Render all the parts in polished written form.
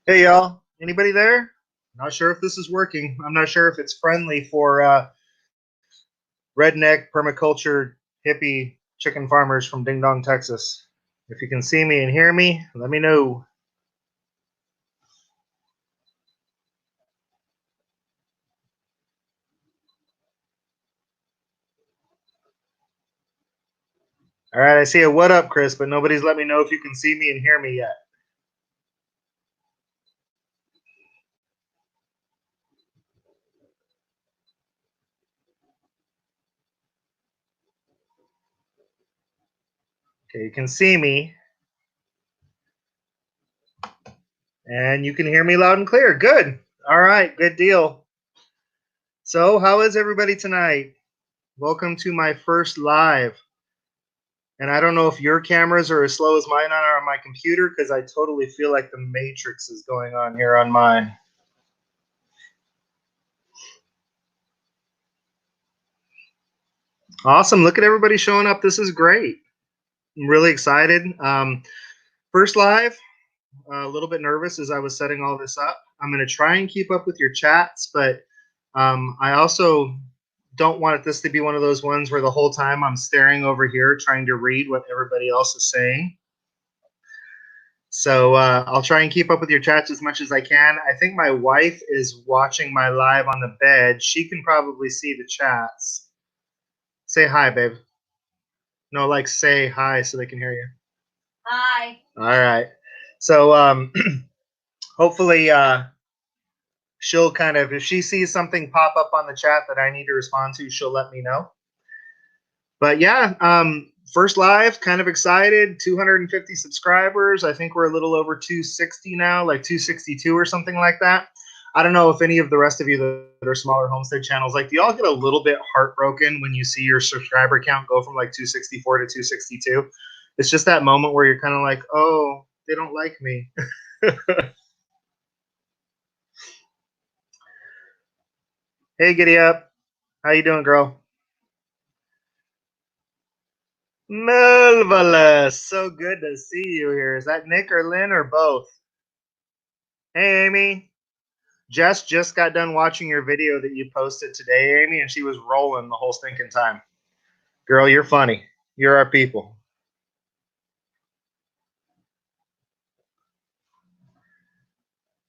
Hey y'all, anybody there? Not sure if this is working. I'm not sure if it's friendly for redneck permaculture hippie chicken farmers from Ding Dong, Texas. If you can see me and hear me, let me know. All right, I see a what up, Chris, but nobody's let me know if you can see me and hear me yet. Okay, you can see me and you can hear me loud and clear. Good. All right, good deal. So, how is everybody tonight? Welcome to my first live. And I don't know if your cameras are as slow as mine are on my computer because I totally feel like the Matrix is going on here on mine. Awesome. Look at everybody showing up. This is great. I'm really excited. First live, a little bit nervous as I was setting all this up. I'm going to try and keep up with your chats, but I also don't want this to be one of those ones where the whole time I'm staring over here trying to read what everybody else is saying. So I'll try and keep up with your chats as much as I can. I think my wife is watching my live on the bed. She can probably see the chats. Say hi, babe. No, like say hi so they can hear you. Hi. All right. So hopefully she'll kind of, if she sees something pop up on the chat that I need to respond to, she'll let me know. But yeah, first live, kind of excited. 250 subscribers. I think we're a little over 260 now, like 262 or something like that. I don't know if any of the rest of you that are smaller homestead channels, like, do y'all get a little bit heartbroken when you see your subscriber count go from like 264 to 262? It's just that moment where you're kind of like, oh, they don't like me. Hey, giddy up. How you doing, girl? Marvelous. So good to see you here. Is that Nick or Lynn or both? Hey, Amy. Jess just got done watching your video that you posted today, Amy, and she was rolling the whole stinking time. Girl, you're funny. You're our people.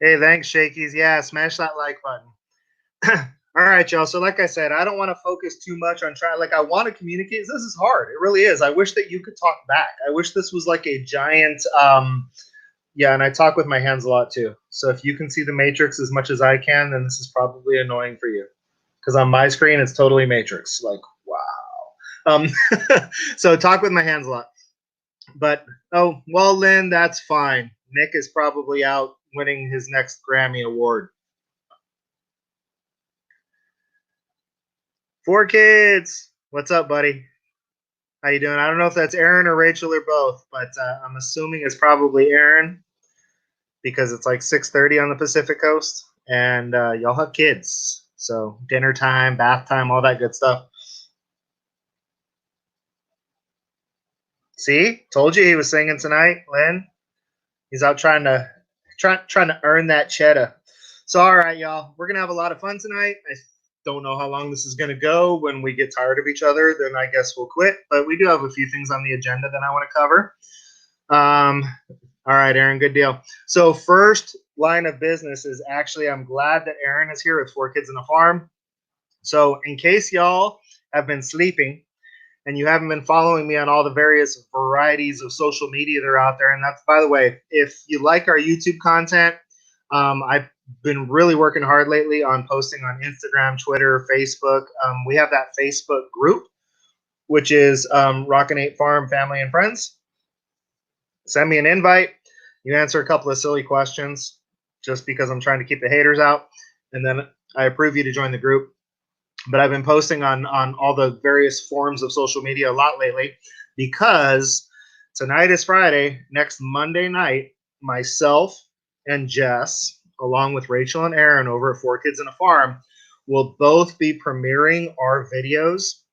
Hey, thanks, Shakies. Yeah, smash that like button. All right, y'all. So, like I said, I don't want to focus too much on trying. Like, I want to communicate. This is hard. It really is. I wish that you could talk back. I wish this was like a giant. Yeah, and I talk with my hands a lot too. So if you can see the matrix as much as I can, then this is probably annoying for you. Because on my screen, it's totally matrix. Like, wow. So talk with my hands a lot. But oh well, Lynn, that's fine. Nick is probably out winning his next Grammy award. Four kids. What's up, buddy? How you doing? I don't know if that's Aaron or Rachel or both, but I'm assuming it's probably Aaron because it's like 6:30 on the Pacific Coast, and y'all have kids, so dinner time, bath time, all that good stuff. See, told you he was singing tonight, Lynn. He's out trying to earn that cheddar. So, all right, y'all, we're gonna have a lot of fun tonight. I don't know how long this is gonna go. When we get tired of each other, then I guess we'll quit. But we do have a few things on the agenda that I want to cover. Um, all right, Aaron, good deal. So, first line of business is actually, I'm glad that Aaron is here with four kids in a farm. So, in case y'all have been sleeping and you haven't been following me on all the various varieties of social media that are out there, and that's, by the way, if you like our YouTube content, I've been really working hard lately on posting on Instagram, Twitter, Facebook. We have that Facebook group, which is Rockin' 8 Farm Family and Friends. Send me an invite. You answer a couple of silly questions just because I'm trying to keep the haters out. And then I approve you to join the group. But I've been posting on all the various forms of social media a lot lately because tonight is Friday. Next Monday night, myself and Jess, along with Rachel and Aaron over at Four Kids in a Farm, will both be premiering our videos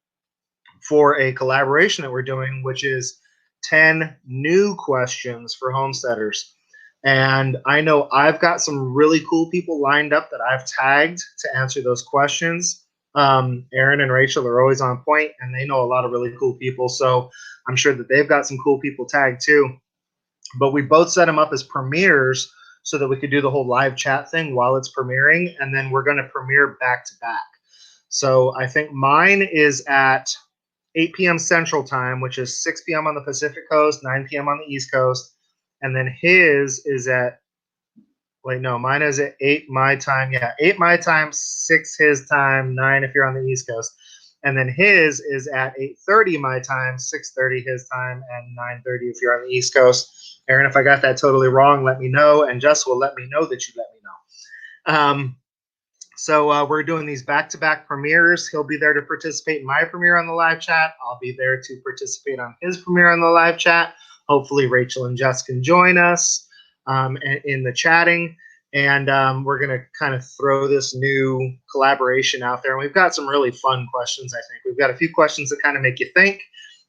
for a collaboration that we're doing, which is 10 new questions for homesteaders. And I know I've got some really cool people lined up that I've tagged to answer those questions. Aaron and Rachel are always on point, and they know a lot of really cool people. So I'm sure that they've got some cool people tagged too. But we both set them up as premieres so that we could do the whole live chat thing while it's premiering, and then we're going to premiere back to back. So I think mine is at 8 p.m. Central Time, which is 6 p.m. on the Pacific Coast, 9 p.m. on the East Coast. And then his is at, wait, no, mine is at 8 my time. Yeah, 8 my time, 6 his time, 9 if you're on the East Coast. And then his is at 8:30 my time, 6:30 his time, and 9:30 if you're on the East Coast. Aaron, if I got that totally wrong, let me know. And Jess will let me know that you let me know. So we're doing these back-to-back premieres. He'll be there to participate in my premiere on the live chat. I'll be there to participate on his premiere on the live chat. Hopefully Rachel and Jess can join us in the chatting. And we're going to kind of throw this new collaboration out there. And we've got some really fun questions, I think. We've got a few questions that kind of make you think.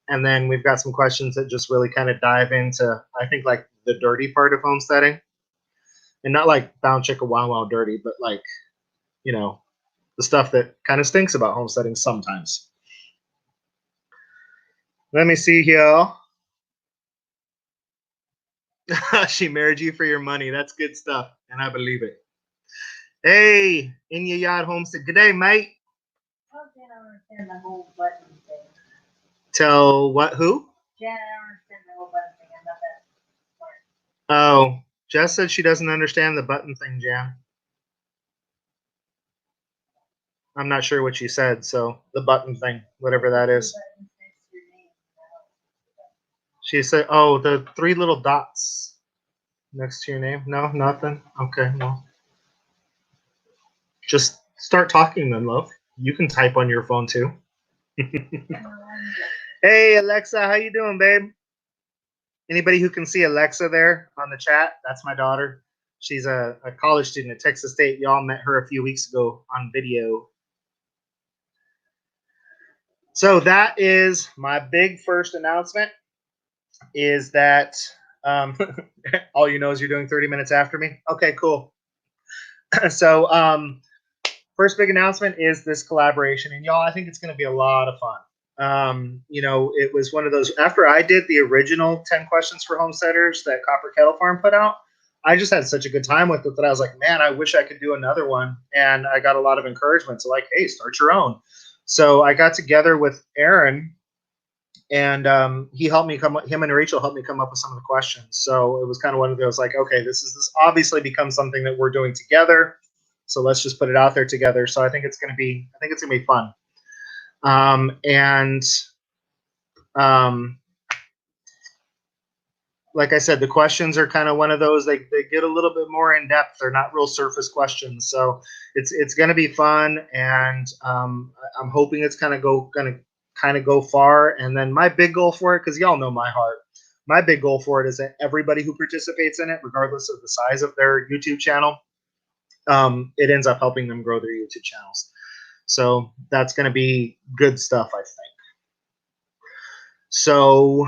And then we've got some questions that just really kind of dive into, I think, like the dirty part of homesteading. And not like bound chicka wow wow dirty, but like, you know, the stuff that kind of stinks about homesteading sometimes. Let me see here. She married you for your money. That's good stuff, and I believe it. Hey, in your yard homestead. Good day, mate. I don't understand the whole button thing. Tell what? Who? Jan, I don't understand the whole button thing. I'm not that smart. Oh, Jess said she doesn't understand the button thing, Jan. I'm not sure what she said, so the button thing, whatever that is. She said, oh, the 3 little dots next to your name. No, nothing. Okay, well, just start talking then, love. You can type on your phone too. Hey, Alexa, how you doing, babe? Anybody who can see Alexa there on the chat, that's my daughter. She's a college student at Texas State. Y'all met her a few weeks ago on video. So that is my big first announcement, is that all you know is you're doing 30 minutes after me? Okay, cool. So first big announcement is this collaboration. And y'all, I think it's going to be a lot of fun. It was one of those, after I did the original 10 questions for homesteaders that Copper Kettle Farm put out, I just had such a good time with it that I was like, man, I wish I could do another one. And I got a lot of encouragement. So like, hey, start your own. So I got together with Aaron, and him and Rachel helped me come up with some of the questions. So it was kind of one of those like, okay, this obviously becomes something that we're doing together. So let's just put it out there together. So I think it's going to be fun. Like I said, the questions are kind of one of those, they get a little bit more in depth. They're not real surface questions. So it's going to be fun. And I'm hoping it's going to go far. And then my big goal for it, because y'all know my heart, my big goal for it is that everybody who participates in it, regardless of the size of their YouTube channel, it ends up helping them grow their YouTube channels. So that's going to be good stuff, I think. So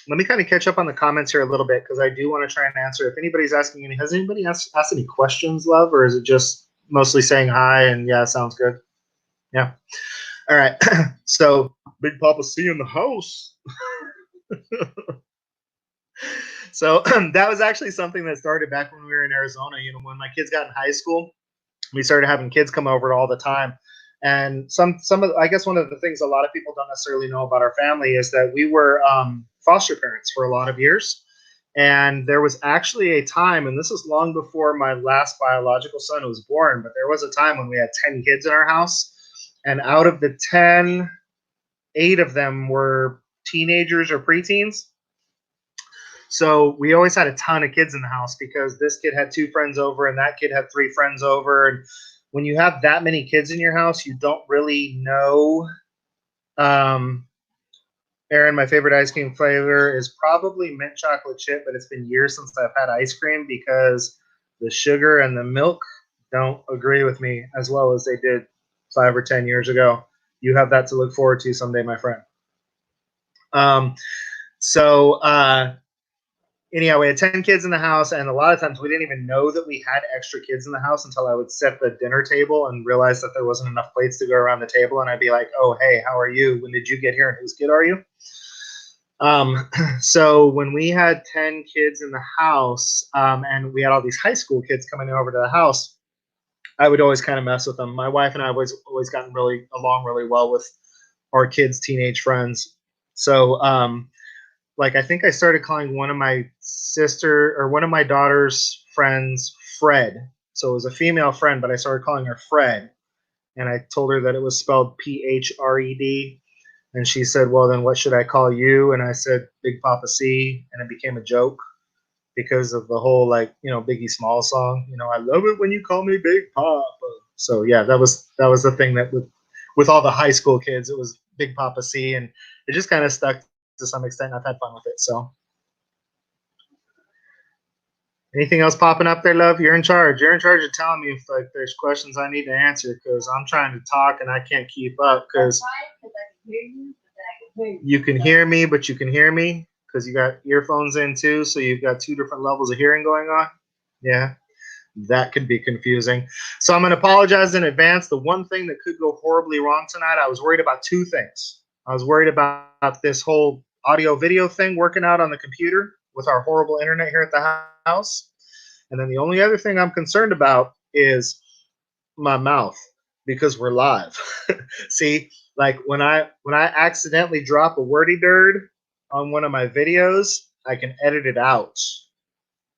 let me kind of catch up on the comments here a little bit, because I do want to try and answer. If anybody's asking has anybody asked any questions, love, or is it just mostly saying hi and yeah, sounds good? Yeah. All right. So Big Papa C in the house. So that was actually something that started back when we were in Arizona. When my kids got in high school, we started having kids come over all the time. And I guess one of the things a lot of people don't necessarily know about our family is that we were foster parents for a lot of years. And there was actually a time, and this is long before my last biological son was born, but there was a time when we had 10 kids in our house. And out of the 10, 8 of them were teenagers or preteens. So we always had a ton of kids in the house, because this kid had 2 friends over and that kid had 3 friends over. And when you have that many kids in your house, you don't really know. Aaron, my favorite ice cream flavor is probably mint chocolate chip, but it's been years since I've had ice cream because the sugar and the milk don't agree with me as well as they did 5 or 10 years ago. You have that to look forward to someday, my friend. anyhow, we had 10 kids in the house, and a lot of times we didn't even know that we had extra kids in the house until I would set the dinner table and realize that there wasn't enough plates to go around the table. And I'd be like, oh, hey, how are you? When did you get here? And whose kid are you? So when we had 10 kids in the house, and we had all these high school kids coming over to the house, I would always kind of mess with them. My wife and I have always gotten really along really well with our kids' teenage friends. So, like, I think I started calling one of my daughter's friends Fred. So it was a female friend, but I started calling her Fred. And I told her that it was spelled Phred. And she said, well, then what should I call you? And I said, Big Papa C. And it became a joke because of the whole, like, Biggie Smalls song. I love it when you call me Big Papa. So yeah, that was the thing that with all the high school kids, it was Big Papa C, and it just kind of stuck to some extent. I've had fun with it. So anything else popping up there, love? You're in charge. You're in charge of telling me if like there's questions I need to answer, because I'm trying to talk and I can't keep up because you can hear me, but you can hear me because you got earphones in too, so you've got two different levels of hearing going on. Yeah, that could be confusing. So I'm going to apologize in advance. The one thing that could go horribly wrong tonight, I was worried about two things. I was worried about this whole audio video thing working out on the computer with our horrible internet here at the house. And then the only other thing I'm concerned about is my mouth, because we're live. See, like when I accidentally drop a wordy dirt on one of my videos, I can edit it out.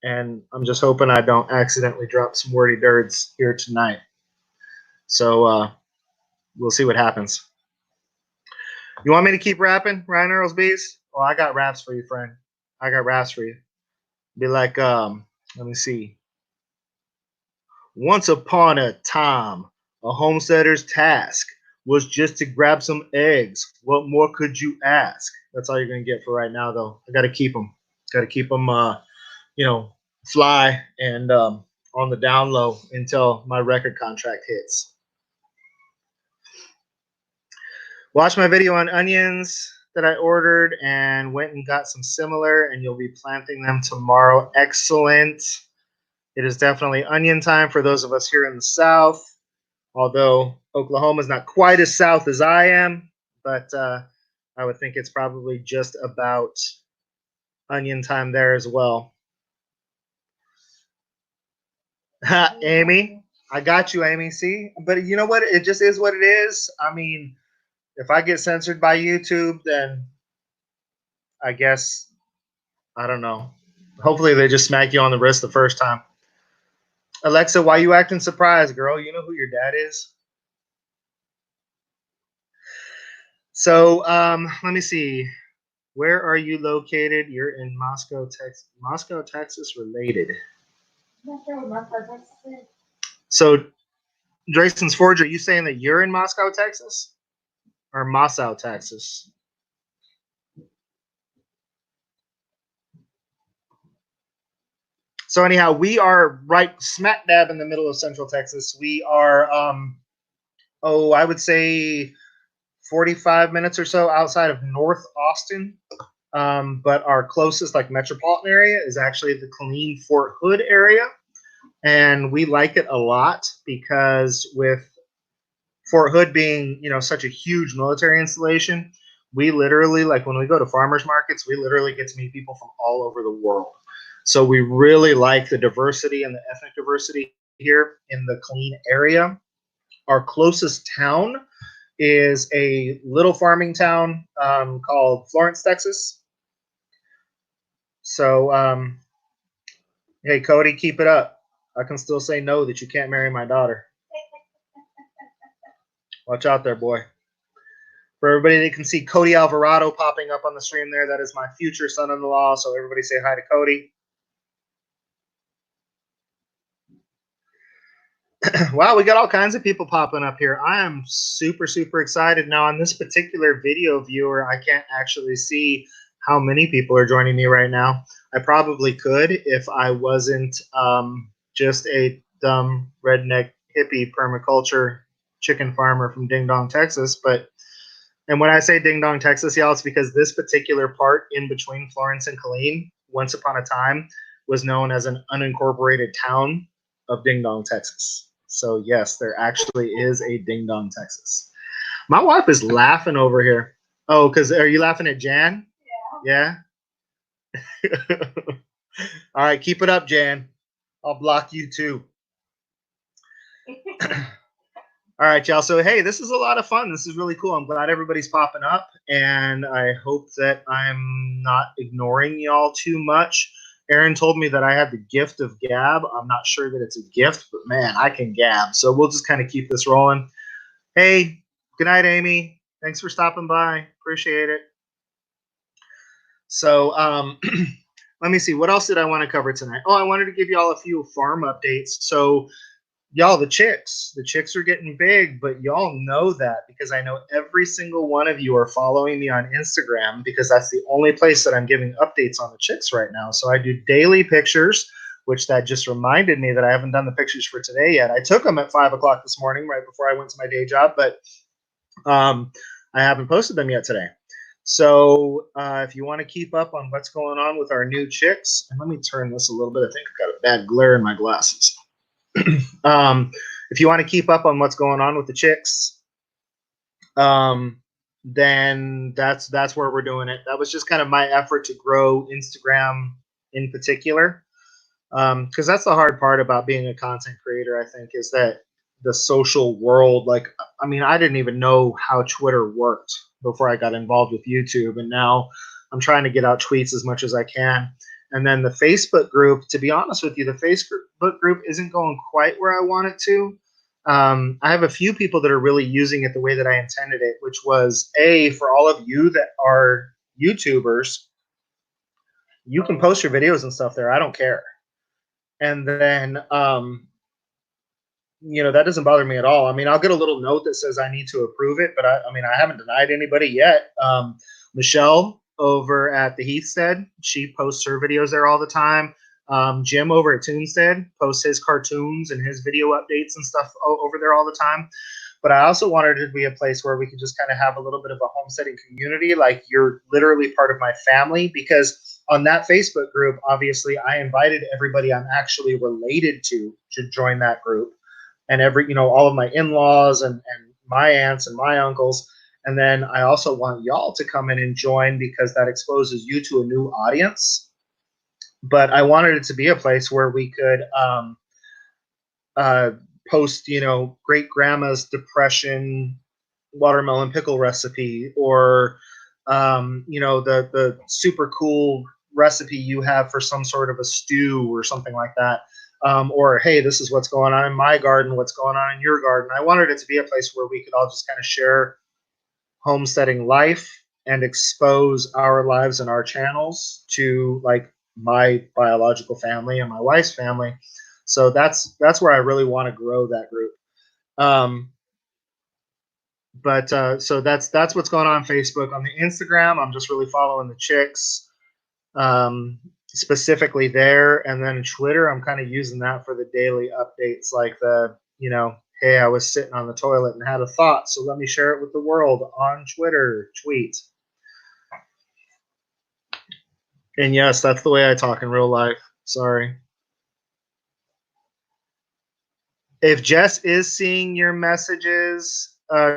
And I'm just hoping I don't accidentally drop some wordy dirts here tonight. So we'll see what happens. You want me to keep rapping, Ryan Earls Bees? Well, I got raps for you, friend. I got raps for you. Be like, let me see. Once upon a time, a homesteader's task was just to grab some eggs. What more could you ask? That's all you're going to get for right now, though. I got to keep them. Got to keep them, fly and on the down low until my record contract hits. Watch my video on onions that I ordered and went and got some similar, and you'll be planting them tomorrow. Excellent. It is definitely onion time for those of us here in the South, although Oklahoma is not quite as south as I am, but I would think it's probably just about onion time there as well. Amy, I got you, Amy. See, but you know what? It just is what it is. I mean, if I get censored by YouTube, then I guess, I don't know. Hopefully they just smack you on the wrist the first time. Alexa, why you acting surprised, girl? You know who your dad is? So let me see. Where are you located? You're in Moscow, Texas. Moscow, Texas related. I'm not sure what Moscow, Texas is. So, Drayson's Forge, are you saying that you're in Moscow, Texas? Or Moscow, Texas? So anyhow, we are right smack dab in the middle of Central Texas. We are, I would say 45 minutes or so outside of North Austin. But our closest like metropolitan area is actually the Killeen Fort Hood area. And we like it a lot because with Fort Hood being, such a huge military installation, we literally, like when we go to farmers markets, we literally get to meet people from all over the world. So we really like the diversity and the ethnic diversity here in the Killeen area. Our closest town is a little farming town called Florence, Texas. So, hey, Cody, keep it up. I can still say no that you can't marry my daughter. Watch out there, boy. For everybody that can see Cody Alvarado popping up on the stream there, that is my future son-in-law. So everybody say hi to Cody. Wow, we got all kinds of people popping up here. I am super, super excited. Now, on this particular video viewer, I can't actually see how many people are joining me right now. I probably could if I wasn't just a dumb redneck hippie permaculture chicken farmer from Ding Dong, Texas. And when I say Ding Dong, Texas, y'all, it's because this particular part in between Florence and Killeen once upon a time was known as an unincorporated town of Ding Dong, Texas. So yes, there actually is a Ding Dong, Texas. My wife is laughing over here. Oh, because are you laughing at Jan? Yeah. Yeah. All right, keep it up, Jan. I'll block you too. All right, y'all. So, hey, this is a lot of fun. This is really cool. I'm glad everybody's popping up, and I hope that I'm not ignoring y'all too much. Aaron told me that I had the gift of gab. I'm not sure that it's a gift, but man, I can gab. So we'll just kind of keep this rolling. Hey, good night, Amy. Thanks for stopping by. Appreciate it. So, let me see. What else did I want to cover tonight? Oh, I wanted to give y'all a few farm updates. So, y'all, the chicks are getting big, but y'all know that because I know every single one of you are following me on Instagram because that's the only place that I'm giving updates on the chicks right now. So I do daily pictures, which that just reminded me that I haven't done the pictures for today yet. I took them at 5 o'clock this morning, right before I went to my day job, but I haven't posted them yet today. So if you want to keep up on what's going on with our new chicks, and let me turn this a little bit. I think I've got a bad glare in my glasses. If you want to keep up on what's going on with the chicks, then that's where we're doing it. That was just kind of my effort to grow Instagram in particular, because that's the hard part about being a content creator. I think is that the social world, like, I mean, I didn't even know how Twitter worked before I got involved with YouTube, and now I'm trying to get out tweets as much as I can. And then the Facebook group, to be honest with you, the Facebook group isn't going quite where I want it to. I have a few people that are really using it the way that I intended it, which was for all of you that are YouTubers, you can post your videos and stuff there. I don't care. And then, that doesn't bother me at all. I mean, I'll get a little note that says I need to approve it, but I mean, I haven't denied anybody yet. Michelle over at the Heathstead, she posts her videos there all the time. Jim over at Toonstead posts his cartoons and his video updates and stuff over there all the time. But I also wanted it to be a place where we could just kind of have a little bit of a homesteading community. Like, you're literally part of my family, because on that Facebook group, obviously I invited everybody I'm actually related to join that group. And all of my in-laws and my aunts and my uncles. And then I also want y'all to come in and join, because that exposes you to a new audience. But I wanted it to be a place where we could post, great grandma's depression watermelon pickle recipe, or the super cool recipe you have for some sort of a stew or something like that. Or, hey, this is what's going on in my garden, what's going on in your garden. I wanted it to be a place where we could all just kind of share homesteading life and expose our lives and our channels to, like, my biological family and my wife's family. So that's where I really want to grow that group. So that's what's going on Facebook. On the Instagram, I'm just really following the chicks, specifically there. And then Twitter, I'm kind of using that for the daily updates, like hey, I was sitting on the toilet and had a thought, so let me share it with the world on Twitter tweet. And yes, that's the way I talk in real life. Sorry. If Jess is seeing your messages,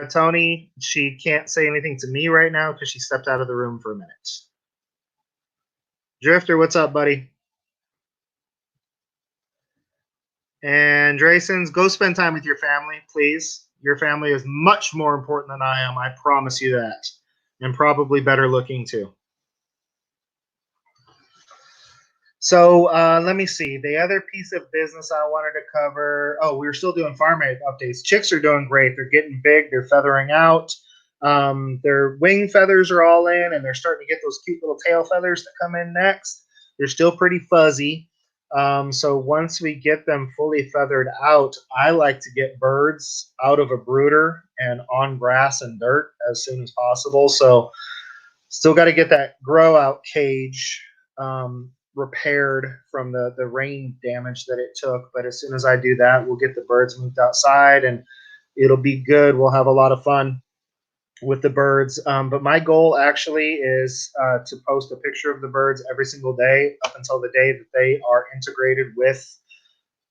Tony, she can't say anything to me right now because she stepped out of the room for a minute. Drifter, what's up, buddy? And Draysons, go spend time with your family, please. Your family is much more important than I am. I promise you that. And probably better looking, too. So let me see. The other piece of business I wanted to cover. Oh, we're still doing farm updates. Chicks are doing great. They're getting big. They're feathering out. Their wing feathers are all in, and they're starting to get those cute little tail feathers that come in next. They're still pretty fuzzy. So once we get them fully feathered out, I like to get birds out of a brooder and on grass and dirt as soon as possible. So still got to get that grow out cage repaired from the rain damage that it took. But as soon as I do that, we'll get the birds moved outside and it'll be good. We'll have a lot of fun. with the birds. But my goal actually is to post a picture of the birds every single day up until the day that they are integrated with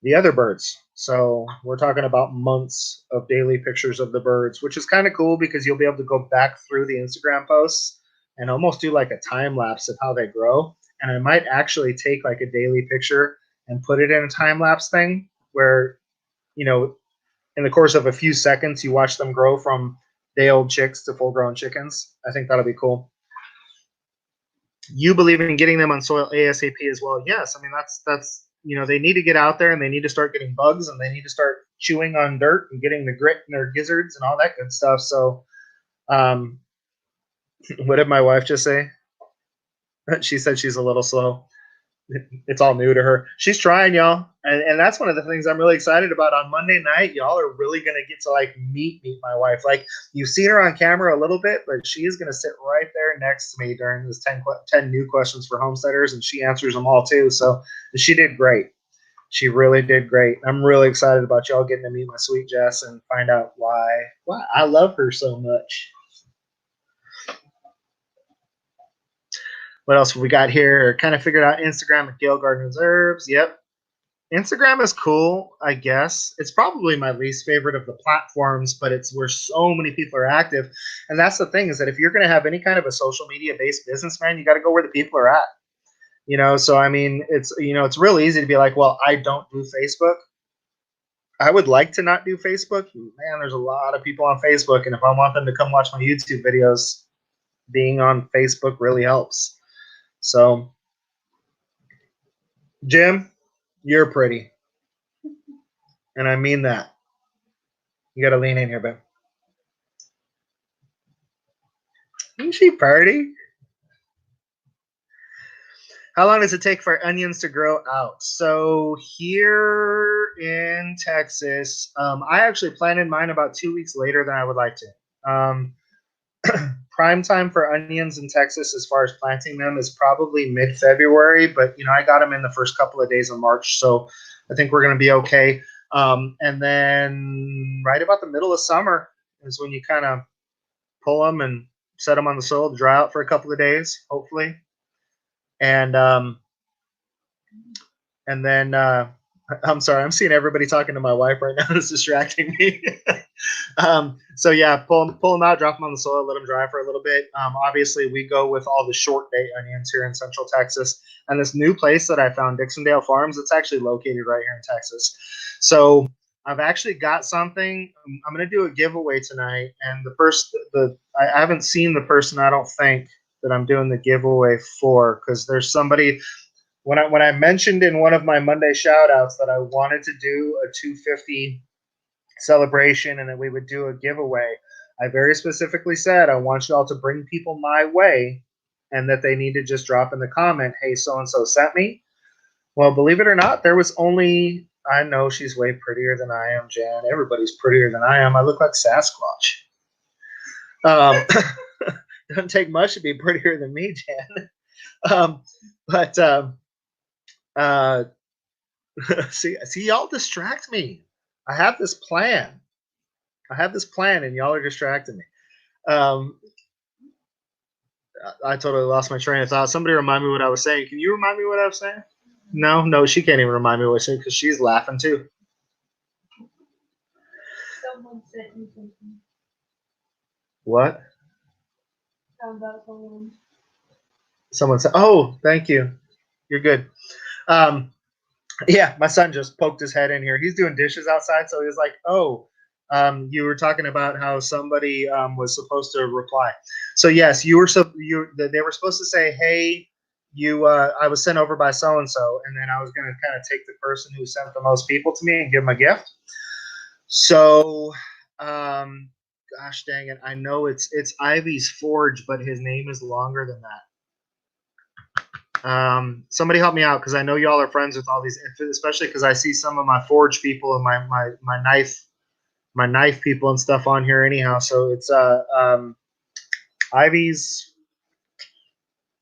the other birds. So we're talking about months of daily pictures of the birds, which is kind of cool because you'll be able to go back through the Instagram posts and almost do like a time lapse of how they grow. And I might actually take like a daily picture and put it in a time lapse thing where, you know, in the course of a few seconds, you watch them grow from day old chicks to full grown chickens. I think that'll be cool. You believe in getting them on soil ASAP as well. Yes. I mean, that's they need to get out there and they need to start getting bugs and they need to start chewing on dirt and getting the grit in their gizzards and all that good stuff. So, what did my wife just say? She said she's a little slow. It's all new to her. She's trying, y'all, and that's one of the things I'm really excited about. On Monday night, y'all are really gonna get to like meet my wife. Like you've seen her on camera a little bit, but she is gonna sit right there next to me during this 10 new questions for homesteaders, and she answers them all too. So she did great. She really did great. I'm really excited about y'all getting to meet my sweet Jess and find out why I love her so much. What else have we got here? Kind of figured out Instagram at Gale Gardner's Herbs. Yep. Instagram is cool, I guess. It's probably my least favorite of the platforms, but it's where so many people are active. And that's the thing is that if you're going to have any kind of a social media based business, man, you got to go where the people are at. So I mean, it's real easy to be like, well, I don't do Facebook. I would like to not do Facebook. Man, there's a lot of people on Facebook. And if I want them to come watch my YouTube videos, being on Facebook really helps. So, Jim, you're pretty. And I mean that. You got to lean in here, babe. Isn't she pretty? How long does it take for onions to grow out? So here in Texas, I actually planted mine about 2 weeks later than I would like to. Prime time for onions in Texas as far as planting them is probably mid-February, but I got them in the first couple of days of March, so I think we're going to be okay. And then right about the middle of summer is when you kind of pull them and set them on the soil to dry out for a couple of days, hopefully. And then I'm sorry, I'm seeing everybody talking to my wife right now. It's distracting me. So yeah, pull them out, drop them on the soil, let them dry for a little bit. Obviously, we go with all the short day onions here in Central Texas, and this new place that I found, Dixondale Farms, it's actually located right here in Texas. So I've actually got something. I'm going to do a giveaway tonight, and I haven't seen the person, I don't think, that I'm doing the giveaway for, because there's somebody. When I mentioned in one of my Monday shout outs that I wanted to do a 250 celebration and that we would do a giveaway, I very specifically said I want you all to bring people my way and that they need to just drop in the comment, hey, so-and-so sent me. Well, believe it or not, there was only, I know she's way prettier than I am, Jan. Everybody's prettier than I am. I look like Sasquatch. Doesn't take much to be prettier than me, Jan. See, y'all distract me. I have this plan, and y'all are distracting me. I totally lost my train of thought. Somebody remind me what I was saying. Can you remind me what I was saying? No, she can't even remind me what I was saying because she's laughing too. Someone sent me something. What? About someone. Someone said, "Oh, thank you. You're good." Yeah, my son just poked his head in here. He's doing dishes outside, so he was like, "Oh, you were talking about how somebody was supposed to reply." So yes, they were supposed to say, "Hey, I was sent over by so and so," and then I was going to kind of take the person who sent the most people to me and give them a gift. So, gosh dang it, I know it's Ivy's Forge, but his name is longer than that. Somebody help me out because I know y'all are friends with all these, especially because I see some of my Forge people and my knife people and stuff on here anyhow. So it's Ivy's.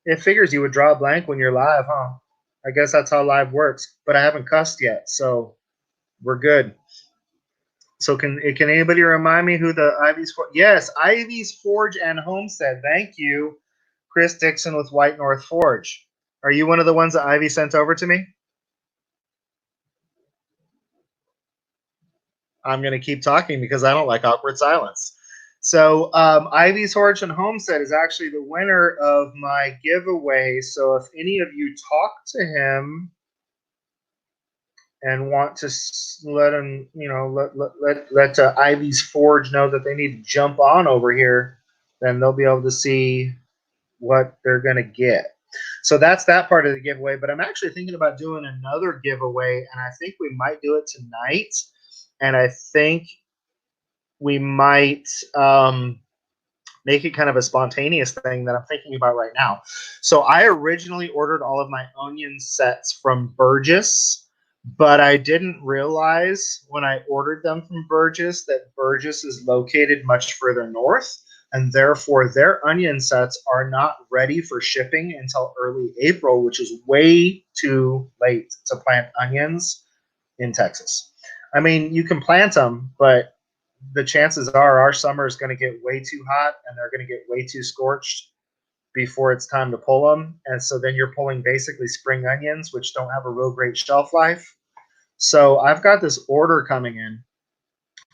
It figures you would draw a blank when you're live, huh? I guess that's how live works. But I haven't cussed yet, so we're good. So can anybody remind me who the Ivy's Forge? Yes, Ivy's Forge and Homestead. Thank you, Chris Dixon with White North Forge. Are you one of the ones that Ivy sent over to me? I'm going to keep talking because I don't like awkward silence. So Ivy's Forge and Homestead is actually the winner of my giveaway. So if any of you talk to him and want to let him, let Ivy's Forge know that they need to jump on over here, then they'll be able to see what they're going to get. So that's that part of the giveaway. But I'm actually thinking about doing another giveaway, and I think we might do it tonight. And I think we might make it kind of a spontaneous thing that I'm thinking about right now. So I originally ordered all of my onion sets from Burgess, but I didn't realize when I ordered them from Burgess that Burgess is located much further north, and therefore their onion sets are not ready for shipping until early April, which is way too late to plant onions in Texas. I mean, you can plant them, but the chances are our summer is going to get way too hot and they're going to get way too scorched before it's time to pull them. And so then you're pulling basically spring onions, which don't have a real great shelf life. So I've got this order coming in,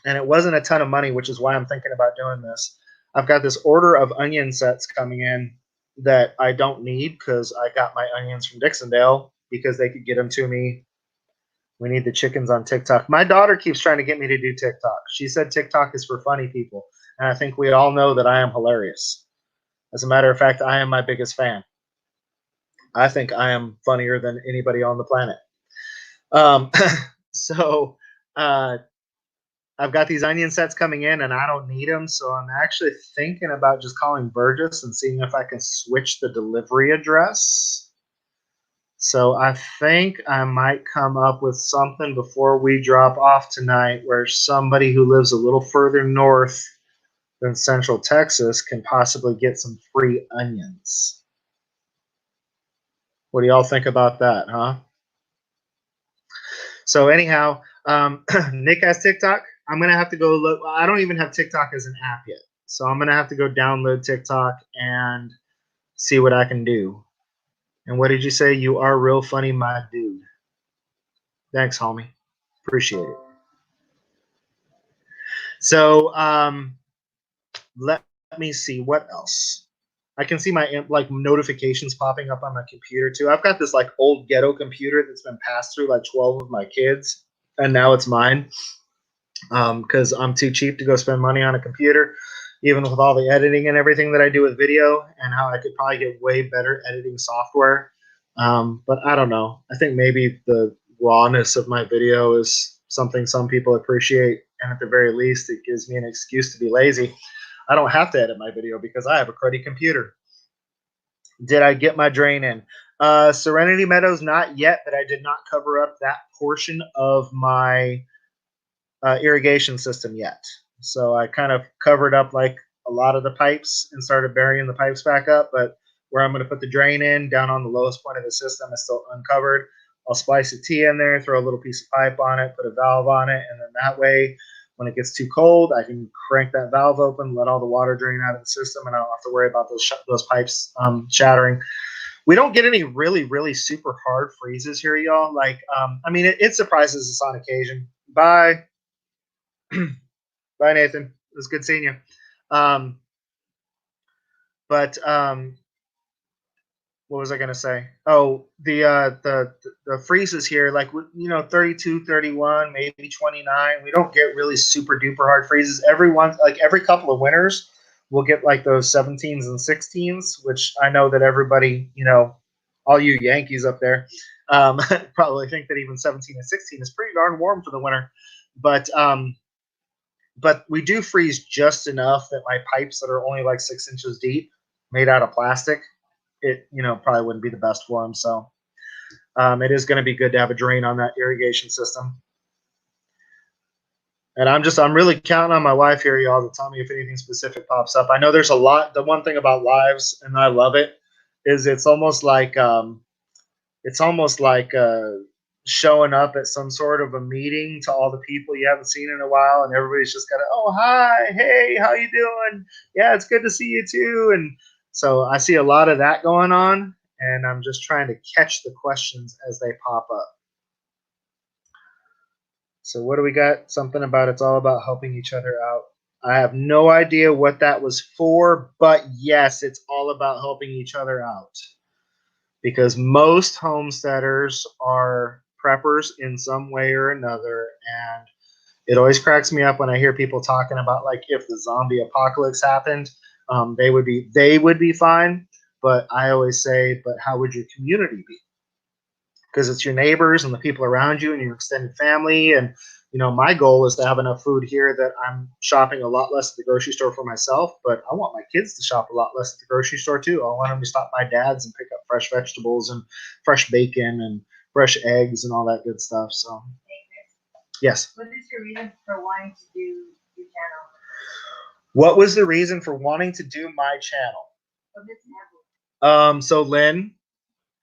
and it wasn't a ton of money, which is why I'm thinking about doing this. I've got this order of onion sets coming in that I don't need because I got my onions from Dixondale because they could get them to me. We need the chickens on TikTok. My daughter keeps trying to get me to do TikTok. She said TikTok is for funny people. And I think we all know that I am hilarious. As a matter of fact, I am my biggest fan. I think I am funnier than anybody on the planet. So I've got these onion sets coming in and I don't need them. So I'm actually thinking about just calling Burgess and seeing if I can switch the delivery address. So I think I might come up with something before we drop off tonight where somebody who lives a little further north than Central Texas can possibly get some free onions. What do y'all think about that, huh? So anyhow, Nick has TikTok. I'm going to have to go look. I don't even have TikTok as an app yet. So I'm going to have to go download TikTok and see what I can do. And what did you say? You are real funny, my dude. Thanks, homie. Appreciate it. So let me see what else. I can see my like notifications popping up on my computer too. I've got this like old ghetto computer that's been passed through like 12 of my kids, and now it's mine because I'm too cheap to go spend money on a computer, even with all the editing and everything that I do with video, and how I could probably get way better editing software. But I don't know. I think maybe the rawness of my video is something some people appreciate, and at the very least, it gives me an excuse to be lazy. I don't have to edit my video because I have a cruddy computer. Did I get my drain in? Serenity Meadows, not yet, but I did not cover up that portion of my irrigation system yet. So I kind of covered up like a lot of the pipes and started burying the pipes back up, but where I'm going to put the drain in down on the lowest point of the system is still uncovered. I'll splice a T in there, throw a little piece of pipe on it, put a valve on it, and then that way when it gets too cold, I can crank that valve open, let all the water drain out of the system, and I don't have to worry about those pipes shattering. We don't get any really, really super hard freezes here, y'all. Like, I mean, it surprises us on occasion. Bye. Bye, Nathan. It was good seeing you. But what was I going to say? Oh, the freezes here, like, 32, 31, maybe 29. We don't get really super duper hard freezes. Every couple of winters, we'll get like those 17s and 16s, which I know that everybody, all you Yankees up there, probably think that even 17 and 16 is pretty darn warm for the winter. But we do freeze just enough that my pipes that are only like 6 inches deep, made out of plastic, it probably wouldn't be the best for them. So it is going to be good to have a drain on that irrigation system. And I'm really counting on my wife here, y'all, to tell me if anything specific pops up. I know there's a lot. The one thing about lives, and I love it, is it's almost like showing up at some sort of a meeting to all the people you haven't seen in a while, and everybody's just kind of, oh, hi, hey, how you doing? Yeah, it's good to see you too. And so I see a lot of that going on, and I'm just trying to catch the questions as they pop up. So what do we got? Something about it's all about helping each other out. I have no idea what that was for, but yes, it's all about helping each other out. Because most homesteaders are preppers in some way or another, and it always cracks me up when I hear people talking about, like, if the zombie apocalypse happened, they would be fine. But I always say, but how would your community be? Because it's your neighbors and the people around you and your extended family. And my goal is to have enough food here that I'm shopping a lot less at the grocery store for myself, but I want my kids to shop a lot less at the grocery store too. I want them to stop by dad's and pick up fresh vegetables and fresh bacon and fresh eggs and all that good stuff. So yes. What is your reason for wanting to do your channel? What was the reason for wanting to do my channel? So Lynn,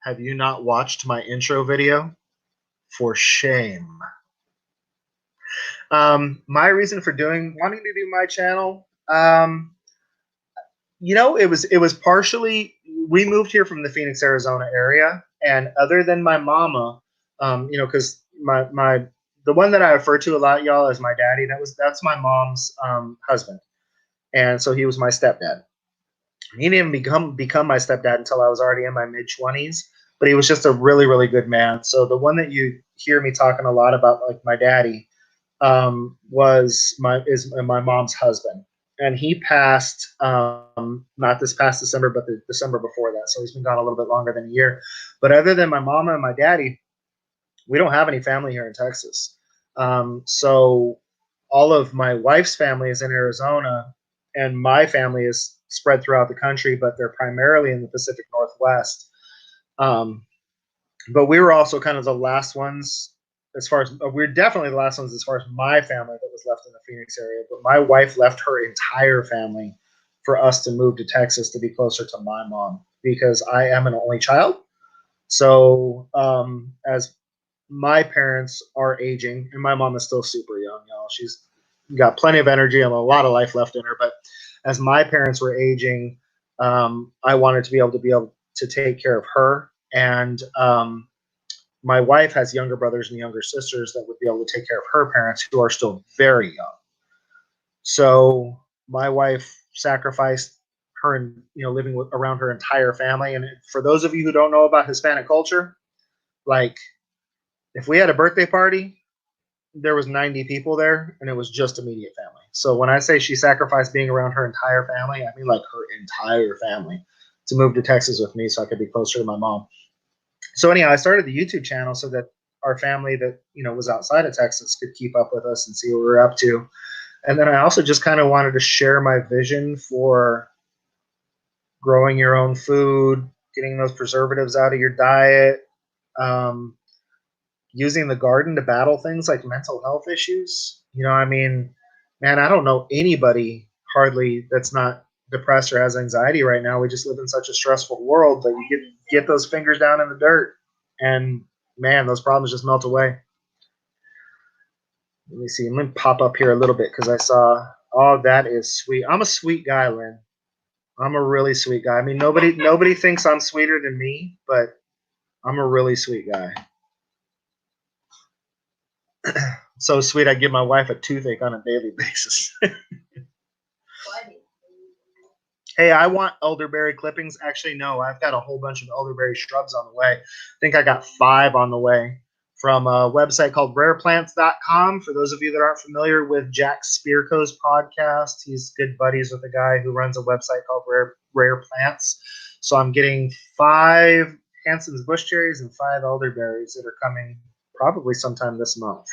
have you not watched my intro video? For shame. My reason for wanting to do my channel, it was partially, we moved here from the Phoenix, Arizona area, and other than my mama, because the one that I refer to a lot, y'all, as my daddy, that's my mom's husband, and so he was my stepdad. He didn't become my stepdad until I was already in my mid-20s, but he was just a really, really good man. So the one that you hear me talking a lot about, like my daddy, is my mom's husband, and he passed not this past December, but the December before that. So he's been gone a little bit longer than a year. But other than my mama and my daddy, we don't have any family here in Texas. So all of my wife's family is in Arizona, and my family is spread throughout the country, but they're primarily in the Pacific Northwest. But we were also kind of the last ones we're definitely the last ones as far as my family that was left in the Phoenix area. But my wife left her entire family for us to move to Texas to be closer to my mom, because I am an only child. So as my parents are aging, and my mom is still super young, y'all. She's got plenty of energy and a lot of life left in her. But as my parents were aging, I wanted to be able to take care of her. And my wife has younger brothers and younger sisters that would be able to take care of her parents, who are still very young. So my wife sacrificed her and living around her entire family. And for those of you who don't know about Hispanic culture, like, if we had a birthday party, there was 90 people there, and it was just immediate family. So when I say she sacrificed being around her entire family, I mean like her entire family, to move to Texas with me so I could be closer to my mom. So anyhow, I started the YouTube channel so that our family that was outside of Texas could keep up with us and see what we were up to. And then I also just kind of wanted to share my vision for growing your own food, getting those preservatives out of your diet, using the garden to battle things like mental health issues. I mean, man, I don't know anybody hardly that's not depressed or has anxiety right now. We just live in such a stressful world that you get those fingers down in the dirt, and man, those problems just melt away. Let me see. I'm gonna pop up here a little bit because I saw. Oh, that is sweet. I'm a sweet guy, Lynn. I'm a really sweet guy. I mean, nobody thinks I'm sweeter than me, but I'm a really sweet guy. So sweet, I give my wife a toothache on a daily basis. Hey, I want elderberry clippings. Actually, no, I've got a whole bunch of elderberry shrubs on the way. I think I got 5 on the way from a website called rareplants.com. For those of you that aren't familiar with Jack Spirko's podcast, he's good buddies with a guy who runs a website called Rare Plants. So I'm getting 5 Hanson's bush cherries and 5 elderberries that are coming probably sometime this month.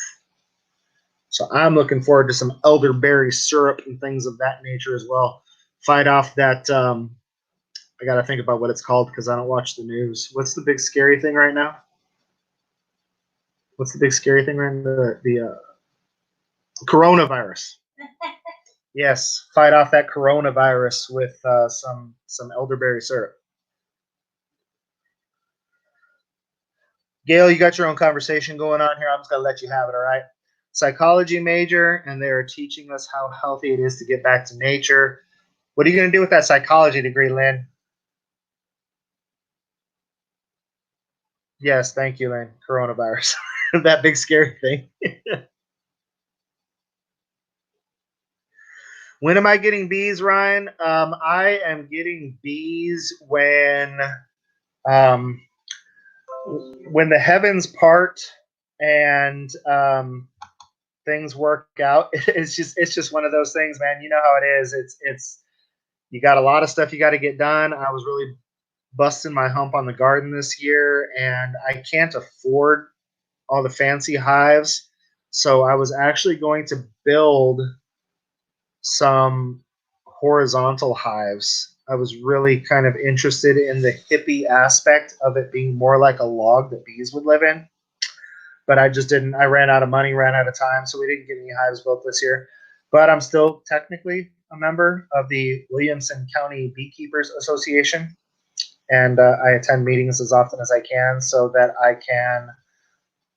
So I'm looking forward to some elderberry syrup and things of that nature as well. Fight off that. I got to think about what it's called because I don't watch the news. What's the big scary thing right now? What's the big scary thing right now? The coronavirus. Yes, fight off that coronavirus with some elderberry syrup. Gail, you got your own conversation going on here. I'm just going to let you have it, all right? Psychology major, and they are teaching us how healthy it is to get back to nature. What are you going to do with that psychology degree, Lynn? Yes, thank you, Lynn. Coronavirus. That big scary thing. When am I getting bees, Ryan? I am getting bees um, when the heavens part and things work out. It's just one of those things, man. You know how it is. It's you got a lot of stuff you got to get done. I was really busting my hump on the garden this year, and I can't afford all the fancy hives. So I was actually going to build some horizontal hives. I was really kind of interested in the hippie aspect of it being more like a log that bees would live in. But I just didn't. I ran out of money, ran out of time, so we didn't get any hives built this year. But I'm still technically a member of the Williamson County Beekeepers Association, and I attend meetings as often as I can so that I can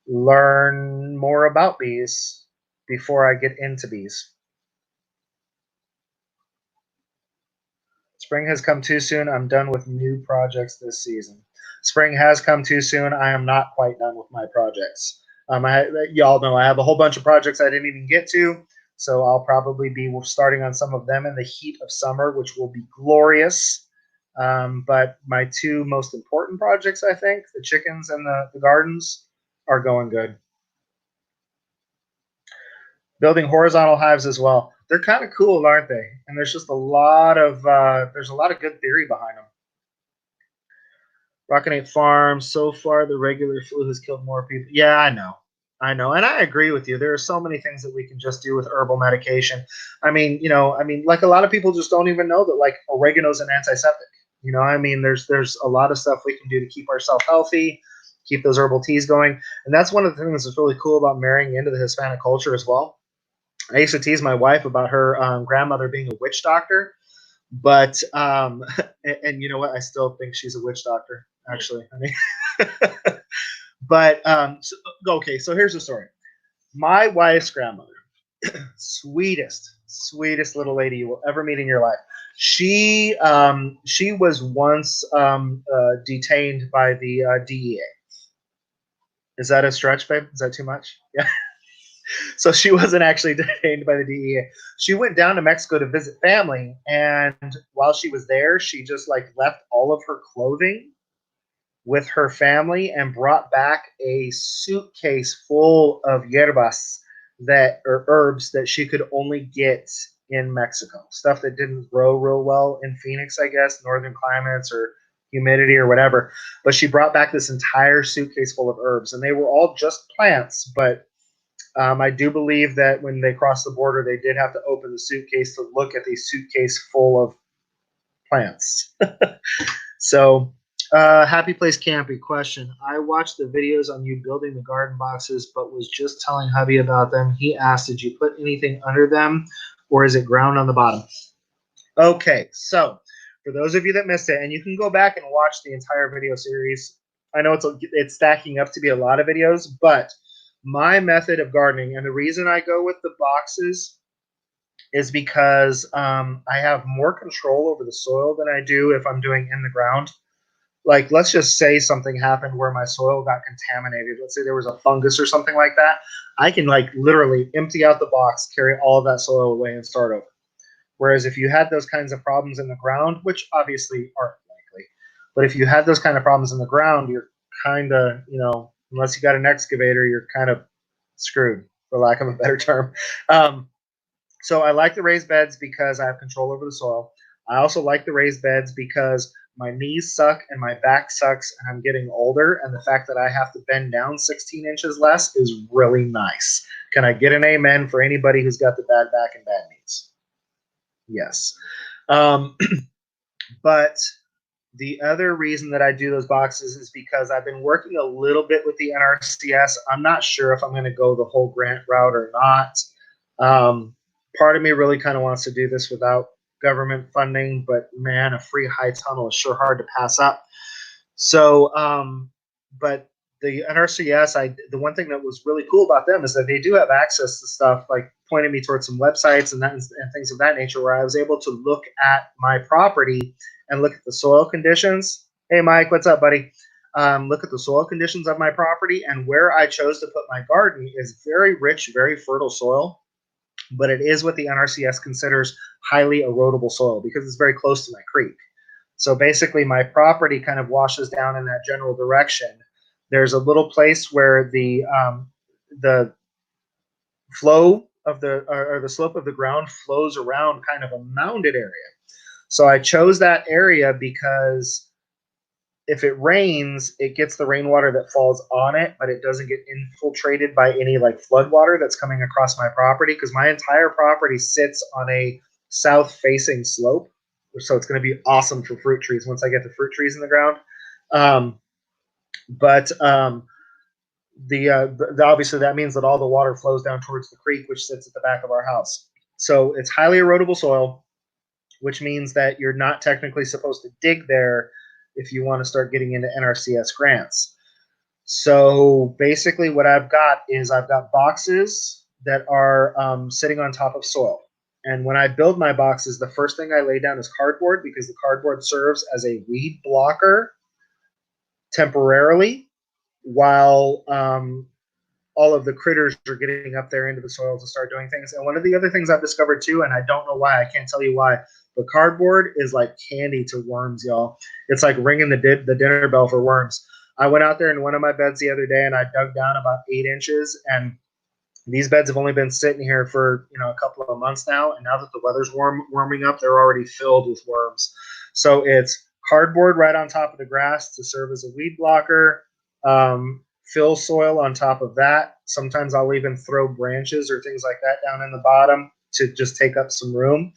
learn more about bees before I get into bees. Spring has come too soon. I'm done with new projects this season. Spring has come too soon. I am not quite done with my projects. Y'all know I have a whole bunch of projects I didn't even get to, so I'll probably be starting on some of them in the heat of summer, which will be glorious. But my two most important projects, I think, the chickens and the gardens, are going good. Building horizontal hives as well. They're kind of cool, aren't they? And there's just a lot of good theory behind them. Rockin Farm. So far, the regular flu has killed more people. Yeah, I know, and I agree with you. There are so many things that we can just do with herbal medication. Like a lot of people just don't even know that like oregano is an antiseptic. There's a lot of stuff we can do to keep ourselves healthy, keep those herbal teas going, and that's one of the things that's really cool about marrying into the Hispanic culture as well. I used to tease my wife about her grandmother being a witch doctor, but and you know what? I still think she's a witch doctor. Actually, I mean, but okay. So here's the story. My wife's grandmother, sweetest little lady you will ever meet in your life. She was once detained by the DEA. Is that a stretch, babe? Is that too much? Yeah. So she wasn't actually detained by the DEA. She went down to Mexico to visit family, and while she was there, she just like left all of her clothing with her family and brought back a suitcase full of hierbas that or herbs that she could only get in Mexico. Stuff that didn't grow real well in Phoenix, I guess, northern climates or humidity or whatever. But she brought back this entire suitcase full of herbs, and they were all just plants, but I do believe that when they crossed the border, they did have to open the suitcase to look at the suitcase full of plants. So, Happy Place Campy question. I watched the videos on you building the garden boxes, but was just telling hubby about them. He asked, did you put anything under them, or is it ground on the bottom? Okay, so for those of you that missed it, and you can go back and watch the entire video series. I know it's stacking up to be a lot of videos, but my method of gardening, and the reason I go with the boxes is because I have more control over the soil than I do if I'm doing in the ground. Like, let's just say something happened where my soil got contaminated. Let's say there was a fungus or something like that. I can like literally empty out the box, carry all of that soil away, and start over. Whereas if you had those kinds of problems in the ground, which obviously aren't likely, but if you had those kind of problems in the ground, you're kind of, unless you got an excavator, you're kind of screwed, for lack of a better term. So I like the raised beds because I have control over the soil. I also like the raised beds because my knees suck and my back sucks and I'm getting older. And the fact that I have to bend down 16 inches less is really nice. Can I get an amen for anybody who's got the bad back and bad knees? Yes. But the other reason that I do those boxes is because I've been working a little bit with the NRCS. I'm not sure if I'm going to go the whole grant route or not. Part of me really kind of wants to do this without government funding, but man, a free high tunnel is sure hard to pass up. So, but the NRCS, the one thing that was really cool about them is that they do have access to stuff, like pointing me towards some websites and things of that nature, where I was able to look at my property and look at the soil conditions. Hey, Mike, what's up, buddy? Look at the soil conditions of my property, and where I chose to put my garden is very rich, very fertile soil, but it is what the NRCS considers highly erodible soil because it's very close to my creek. So basically, my property kind of washes down in that general direction. There's a little place where the flow of the slope of the ground flows around kind of a mounded area. So I chose that area because if it rains, it gets the rainwater that falls on it, but it doesn't get infiltrated by any like flood water that's coming across my property, because my entire property sits on a south-facing slope. So it's going to be awesome for fruit trees once I get the fruit trees in the ground. But obviously that means that all the water flows down towards the creek, which sits at the back of our house. So it's highly erodible soil, which means that you're not technically supposed to dig there if you want to start getting into NRCS grants. So basically what I've got boxes that are sitting on top of soil. And when I build my boxes, the first thing I lay down is cardboard, because the cardboard serves as a weed blocker temporarily while all of the critters are getting up there into the soil to start doing things. And one of the other things I've discovered too, and I don't know why, I can't tell you why, but cardboard is like candy to worms, y'all. It's like ringing the dinner bell for worms. I went out there in one of my beds the other day and I dug down about 8 inches, and these beds have only been sitting here for a couple of months now, and now that the weather's warming up, they're already filled with worms. So it's cardboard right on top of the grass to serve as a weed blocker. Fill soil on top of that. Sometimes I'll even throw branches or things like that down in the bottom to just take up some room,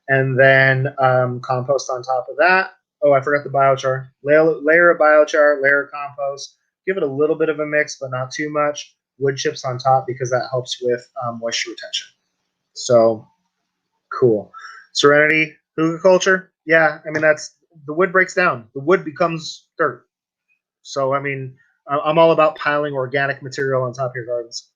and then compost on top of that. Oh, I forgot the biochar. Layer of biochar, layer of compost. Give it a little bit of a mix, but not too much. Wood chips on top because that helps with moisture retention. So cool. Serenity, hugelkultur. Yeah, I mean, that's the wood breaks down. The wood becomes dirt. So I mean, I'm all about piling organic material on top of your gardens.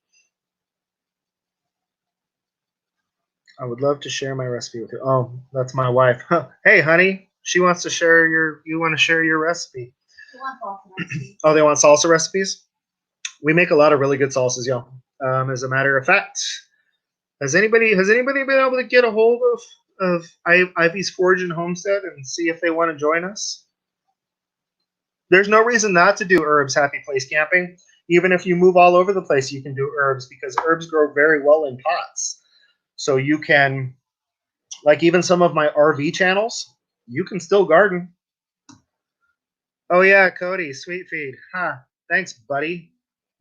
I would love to share my recipe with you. Oh, that's my wife. Hey, honey, she wants to share you want to share your recipe. She wants salsa recipes. Oh, they want salsa recipes? We make a lot of really good salsas, y'all. As a matter of fact, has anybody been able to get a hold of Ivy's Forge and Homestead and see if they want to join us? There's no reason not to do herbs happy place camping. Even if you move all over the place, you can do herbs, because herbs grow very well in pots. So you can, like even some of my RV channels, you can still garden. Oh yeah, Cody, sweet feed. Huh. Thanks, buddy.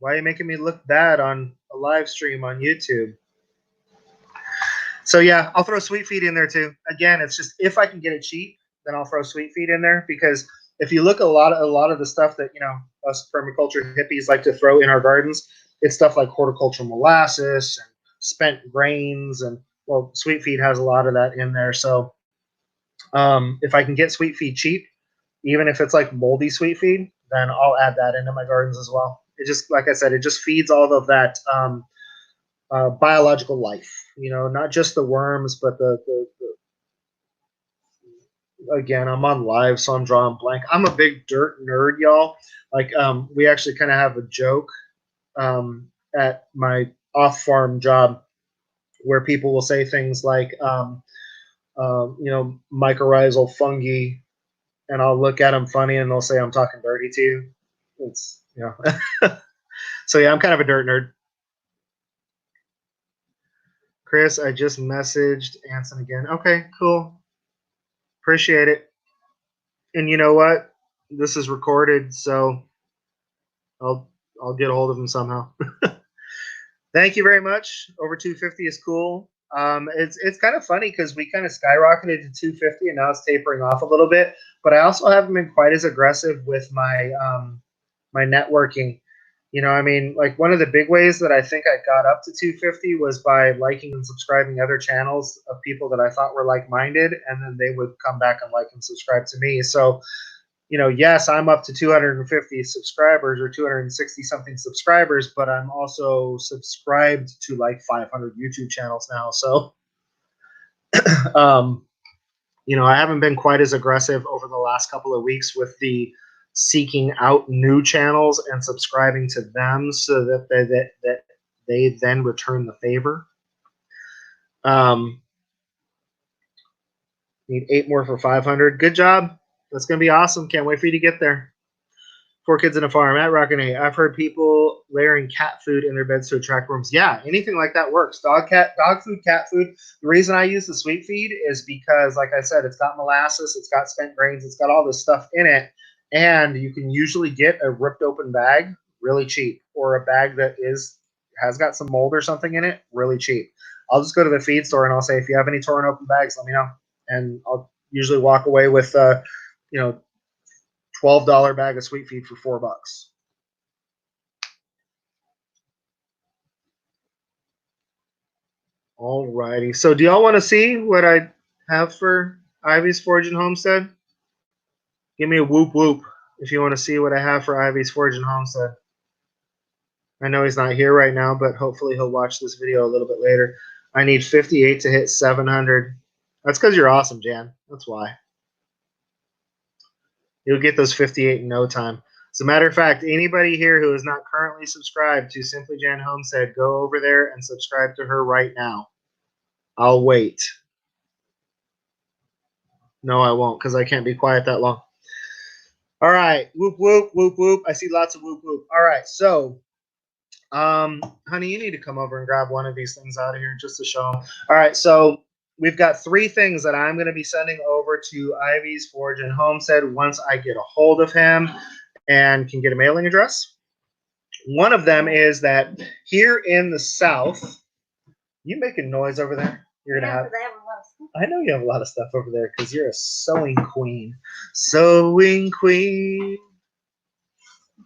Why are you making me look bad on a live stream on YouTube? So yeah, I'll throw sweet feed in there too. Again, it's just if I can get it cheap, then I'll throw sweet feed in there, because if you look at a lot of the stuff that us permaculture hippies like to throw in our gardens, it's stuff like horticultural molasses and spent grains, and well, sweet feed has a lot of that in there. So if I can get sweet feed cheap, even if it's like moldy sweet feed, then I'll add that into my gardens as well. It just, like I said, it just feeds all of that biological life. Not just the worms, but the again, I'm on live, so I'm drawing blank. I'm a big dirt nerd, y'all. Like, we actually kind of have a joke at my off-farm job where people will say things like, mycorrhizal fungi, and I'll look at them funny, and they'll say I'm talking dirty to you. It's So yeah, I'm kind of a dirt nerd. Chris, I just messaged Anson again. Okay, cool. Appreciate it. And you know what? This is recorded, so I'll get a hold of him somehow. Thank you very much. Over 250 is cool. It's kind of funny because we kind of skyrocketed to 250 and now it's tapering off a little bit. But I also haven't been quite as aggressive with my my networking. I mean, like one of the big ways that I think I got up to 250 was by liking and subscribing other channels of people that I thought were like-minded, and then they would come back and like and subscribe to me. So yes, I'm up to 250 subscribers or 260 something subscribers, but I'm also subscribed to like 500 YouTube channels now. So, um, I haven't been quite as aggressive over the last couple of weeks with the seeking out new channels and subscribing to them so that they then return the favor. Need 8 more for 500. Good job. That's going to be awesome. Can't wait for you to get there. 4 kids in a farm at Rockin. I've heard people layering cat food in their beds to attract worms. Yeah, anything like that works. Dog food, cat food. The reason I use the sweet feed is because, like I said, it's got molasses, it's got spent grains, it's got all this stuff in it, and you can usually get a ripped open bag really cheap, or a bag that has got some mold or something in it really cheap. I'll just go to the feed store and I'll say, if you have any torn open bags, let me know, and I'll usually walk away with $12 bag of sweet feed for $4. All righty. So do y'all want to see what I have for Ivy's Forge and Homestead? Give me a whoop whoop if you want to see what I have for Ivy's Forge and Homestead. I know he's not here right now, but hopefully he'll watch this video a little bit later. I need 58 to hit 700. That's because you're awesome, Jan. That's why. You'll get those 58 in no time. As a matter of fact, anybody here who is not currently subscribed to Simply Jan Homestead, go over there and subscribe to her right now. I'll wait. No, I won't, because I can't be quiet that long. All right. Whoop, whoop, whoop, whoop. I see lots of whoop, whoop. All right. So, honey, you need to come over and grab one of these things out of here just to show them. All right. So, we've got 3 things that I'm going to be sending over to Ivy's Forge and Homestead once I get a hold of him and can get a mailing address. One of them is that here in the South, you making noise over there? You're going to have. I know you have a lot of stuff over there because you're a sewing queen. Sewing queen.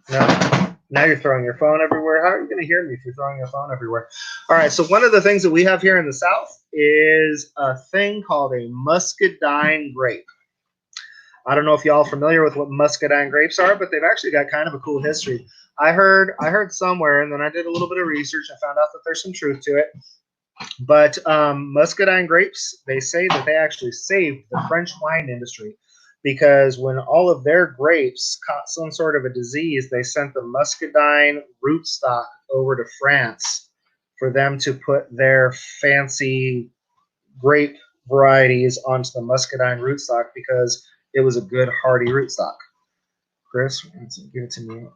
No, now you're throwing your phone everywhere. How are you going to hear me if you're throwing your phone everywhere? All right, so one of the things that we have here in the South is a thing called a muscadine grape. I don't know if y'all are familiar with what muscadine grapes are, but they've actually got kind of a cool history. I heard somewhere, and then I did a little bit of research and found out that there's some truth to it. But muscadine grapes, they say that they actually saved the French wine industry because when all of their grapes caught some sort of a disease, they sent the muscadine rootstock over to France for them to put their fancy grape varieties onto the muscadine rootstock because it was a good hardy rootstock. Chris, give it to me.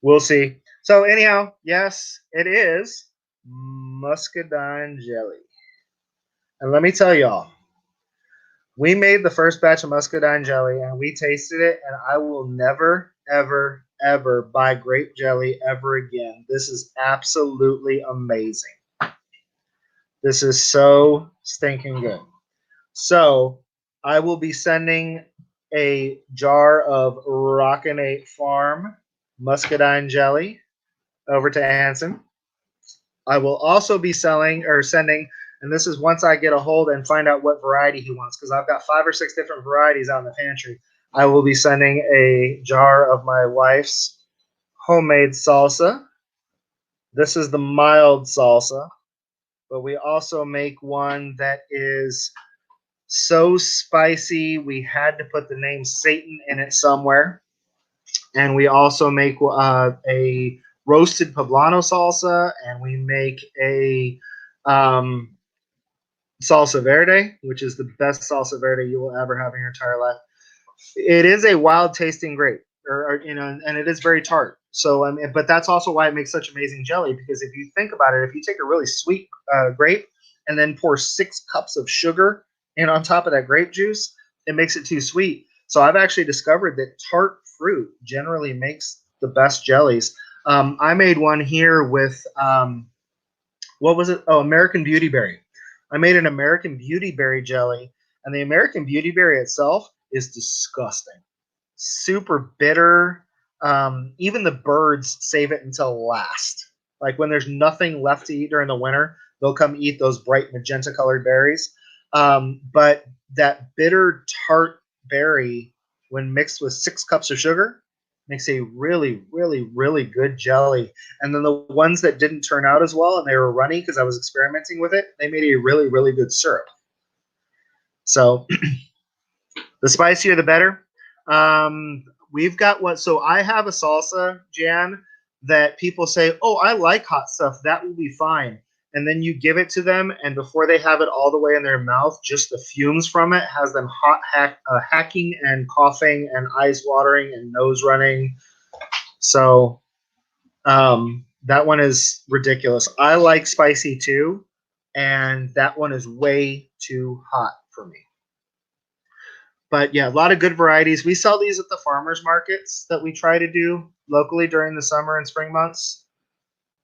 We'll see. So anyhow, yes, it is muscadine jelly. And let me tell y'all, we made the first batch of muscadine jelly and we tasted it, and I will never, ever, ever buy grape jelly ever again. This is absolutely amazing. This is so stinking good. So I will be sending a jar of Rockin Farm muscadine jelly over to Hanson. I will also be sending, and this is once I get a hold and find out what variety he wants, because I've got 5 or 6 different varieties out in the pantry. I will be sending a jar of my wife's homemade salsa. This is the mild salsa, but we also make one that is so spicy we had to put the name Satan in it somewhere. And we also make a roasted poblano salsa, and we make a salsa verde, which is the best salsa verde you will ever have in your entire life. It is a wild tasting grape, and it is very tart. So, but that's also why it makes such amazing jelly, because if you think about it, if you take a really sweet grape and then pour 6 cups of sugar in on top of that grape juice, it makes it too sweet. So I've actually discovered that tart fruit generally makes the best jellies. I made one here with, what was it? Oh, American Beauty Berry. I made an American Beauty Berry jelly, and the American Beauty Berry itself is disgusting. Super bitter. Even the birds save it until last. Like when there's nothing left to eat during the winter, they'll come eat those bright magenta colored berries. But that bitter, tart berry, when mixed with 6 cups of sugar, makes a really, really, really good jelly. And then the ones that didn't turn out as well and they were runny because I was experimenting with it, they made a really, really good syrup. So the spicier, the better. We've got what? So I have a salsa, Jan, that people say, "Oh, I like hot stuff. That will be fine." And then you give it to them, and before they have it all the way in their mouth, just the fumes from it has them hacking and coughing and eyes watering and nose running. So that one is ridiculous. I like spicy too, and that one is way too hot for me. But yeah, a lot of good varieties. We sell these at the farmers markets that we try to do locally during the summer and spring months.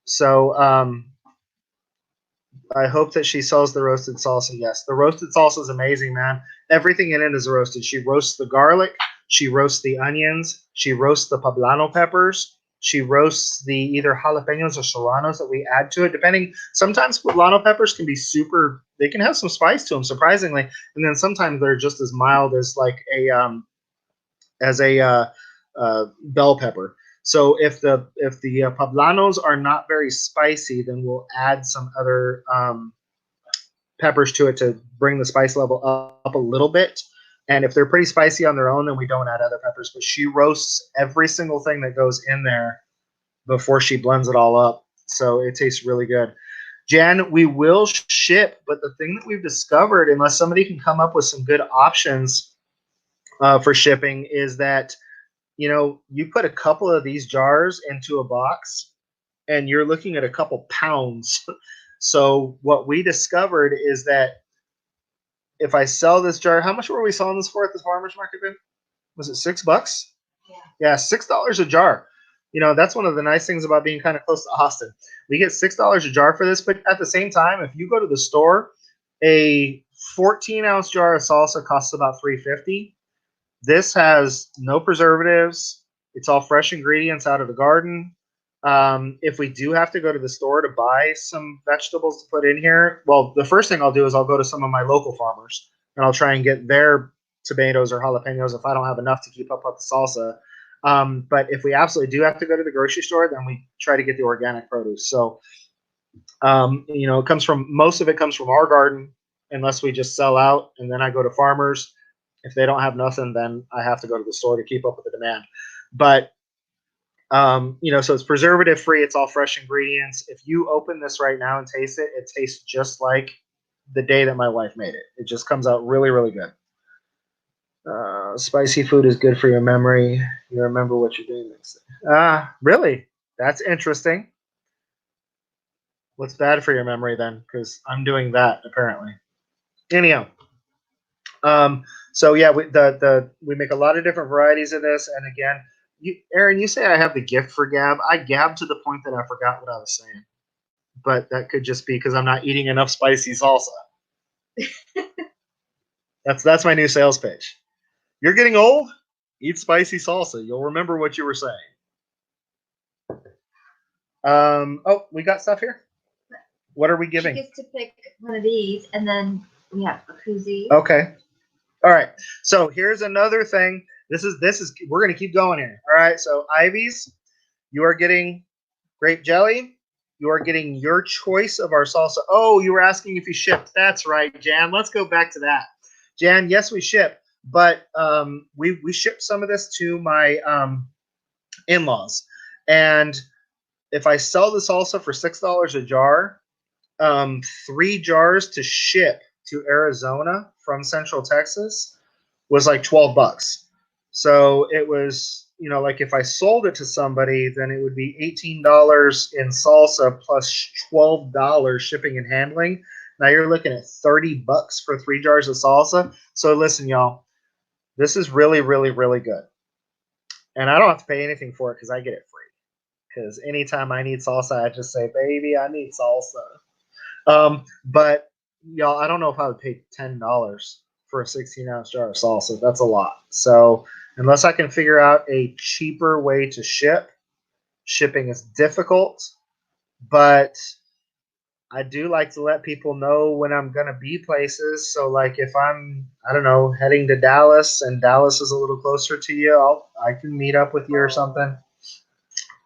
So I hope that she sells the roasted salsa. Yes, the roasted salsa is amazing, man. Everything in it is roasted. She roasts the garlic. She roasts the onions. She roasts the poblano peppers. She roasts the either jalapenos or serranos that we add to it, depending. Sometimes poblano peppers can be super. They can have some spice to them, surprisingly, and then sometimes they're just as mild as like a bell pepper. So if the poblanos are not very spicy, then we'll add some other peppers to it to bring the spice level up a little bit. And if they're pretty spicy on their own, then we don't add other peppers. But she roasts every single thing that goes in there before she blends it all up. So it tastes really good. Jan, we will ship, but the thing that we've discovered, unless somebody can come up with some good options for shipping, is that you put a couple of these jars into a box and you're looking at a couple pounds. So what we discovered is that if I sell this jar, how much were we selling this for at the farmer's market, Ben? Was it $6? Yeah, $6 a jar. That's one of the nice things about being kind of close to Austin. We get $6 a jar for this, but at the same time, if you go to the store, a 14-ounce jar of salsa costs about $3.50. This has no preservatives. It's all fresh ingredients out of the garden. If we do have to go to the store to buy some vegetables to put in here, well, the first thing I'll do is I'll go to some of my local farmers and I'll try and get their tomatoes or jalapenos if I don't have enough to keep up with the salsa. But if we absolutely do have to go to the grocery store, then we try to get the organic produce. So, most of it comes from our garden, unless we just sell out, and then I go to farmers. If they don't have nothing, then I have to go to the store to keep up with the demand. But so it's preservative free. It's all fresh ingredients. If you open this right now and taste it, it tastes just like the day that my wife made it. It just comes out really, really good. Spicy food is good for your memory. You remember what you're doing next day. Really? That's interesting. What's bad for your memory then? Because I'm doing that apparently. Anyhow. So yeah, we make a lot of different varieties of this, and again, Aaron, you say I have the gift for gab. I gab to the point that I forgot what I was saying, but that could just be because I'm not eating enough spicy salsa. That's my new sales pitch. You're getting old. Eat spicy salsa. You'll remember what you were saying. Oh, we got stuff here. What are we giving? She gets to pick one of these, and then we have a koozie. Okay. All right. So here's another thing. This is we're gonna keep going here. All right. So Ivy's, you are getting grape jelly. You are getting your choice of our salsa. Oh, you were asking if you shipped. That's right, Jan. Let's go back to that. Jan, yes, we ship, but we shipped some of this to my in-laws, and if I sell the salsa for $6 a jar, 3 jars to ship to Arizona from Central Texas was like $12. So it was, like if I sold it to somebody, then it would be $18 in salsa plus $12 shipping and handling. Now you're looking at $30 for 3 jars of salsa. So listen, y'all, this is really, really, really good. And I don't have to pay anything for it because I get it free. Because anytime I need salsa, I just say, baby, I need salsa. But y'all, I don't know if I would pay $10 for a 16-ounce jar of salsa. That's a lot. So unless I can figure out a cheaper way to ship, shipping is difficult. But I do like to let people know when I'm gonna be places. So like if I'm, I don't know, heading to Dallas and Dallas is a little closer to you, I can meet up with you or something.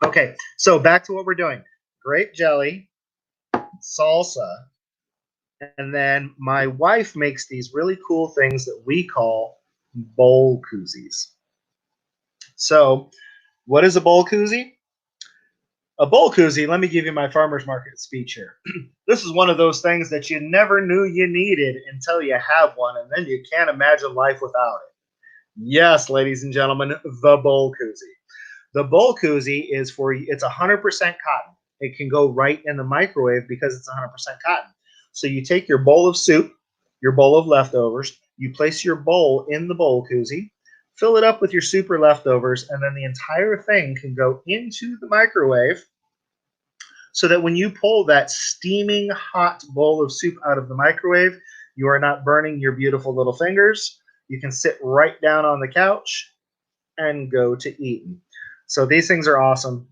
Okay, so back to what we're doing. Grape jelly, salsa, and then my wife makes these really cool things that we call bowl koozies. So, what is a bowl koozie? A bowl koozie, let me give you my farmer's market speech here. This is one of those things that you never knew you needed until you have one, and then you can't imagine life without it. Yes, ladies and gentlemen, the bowl koozie. The bowl koozie is for, it's 100% cotton. It can go right in the microwave because it's 100% cotton. So you take your bowl of soup, your bowl of leftovers, you place your bowl in the bowl koozie, fill it up with your soup or leftovers, and then the entire thing can go into the microwave so that when you pull that steaming hot bowl of soup out of the microwave, you are not burning your beautiful little fingers. You can sit right down on the couch and go to eating. So these things are awesome.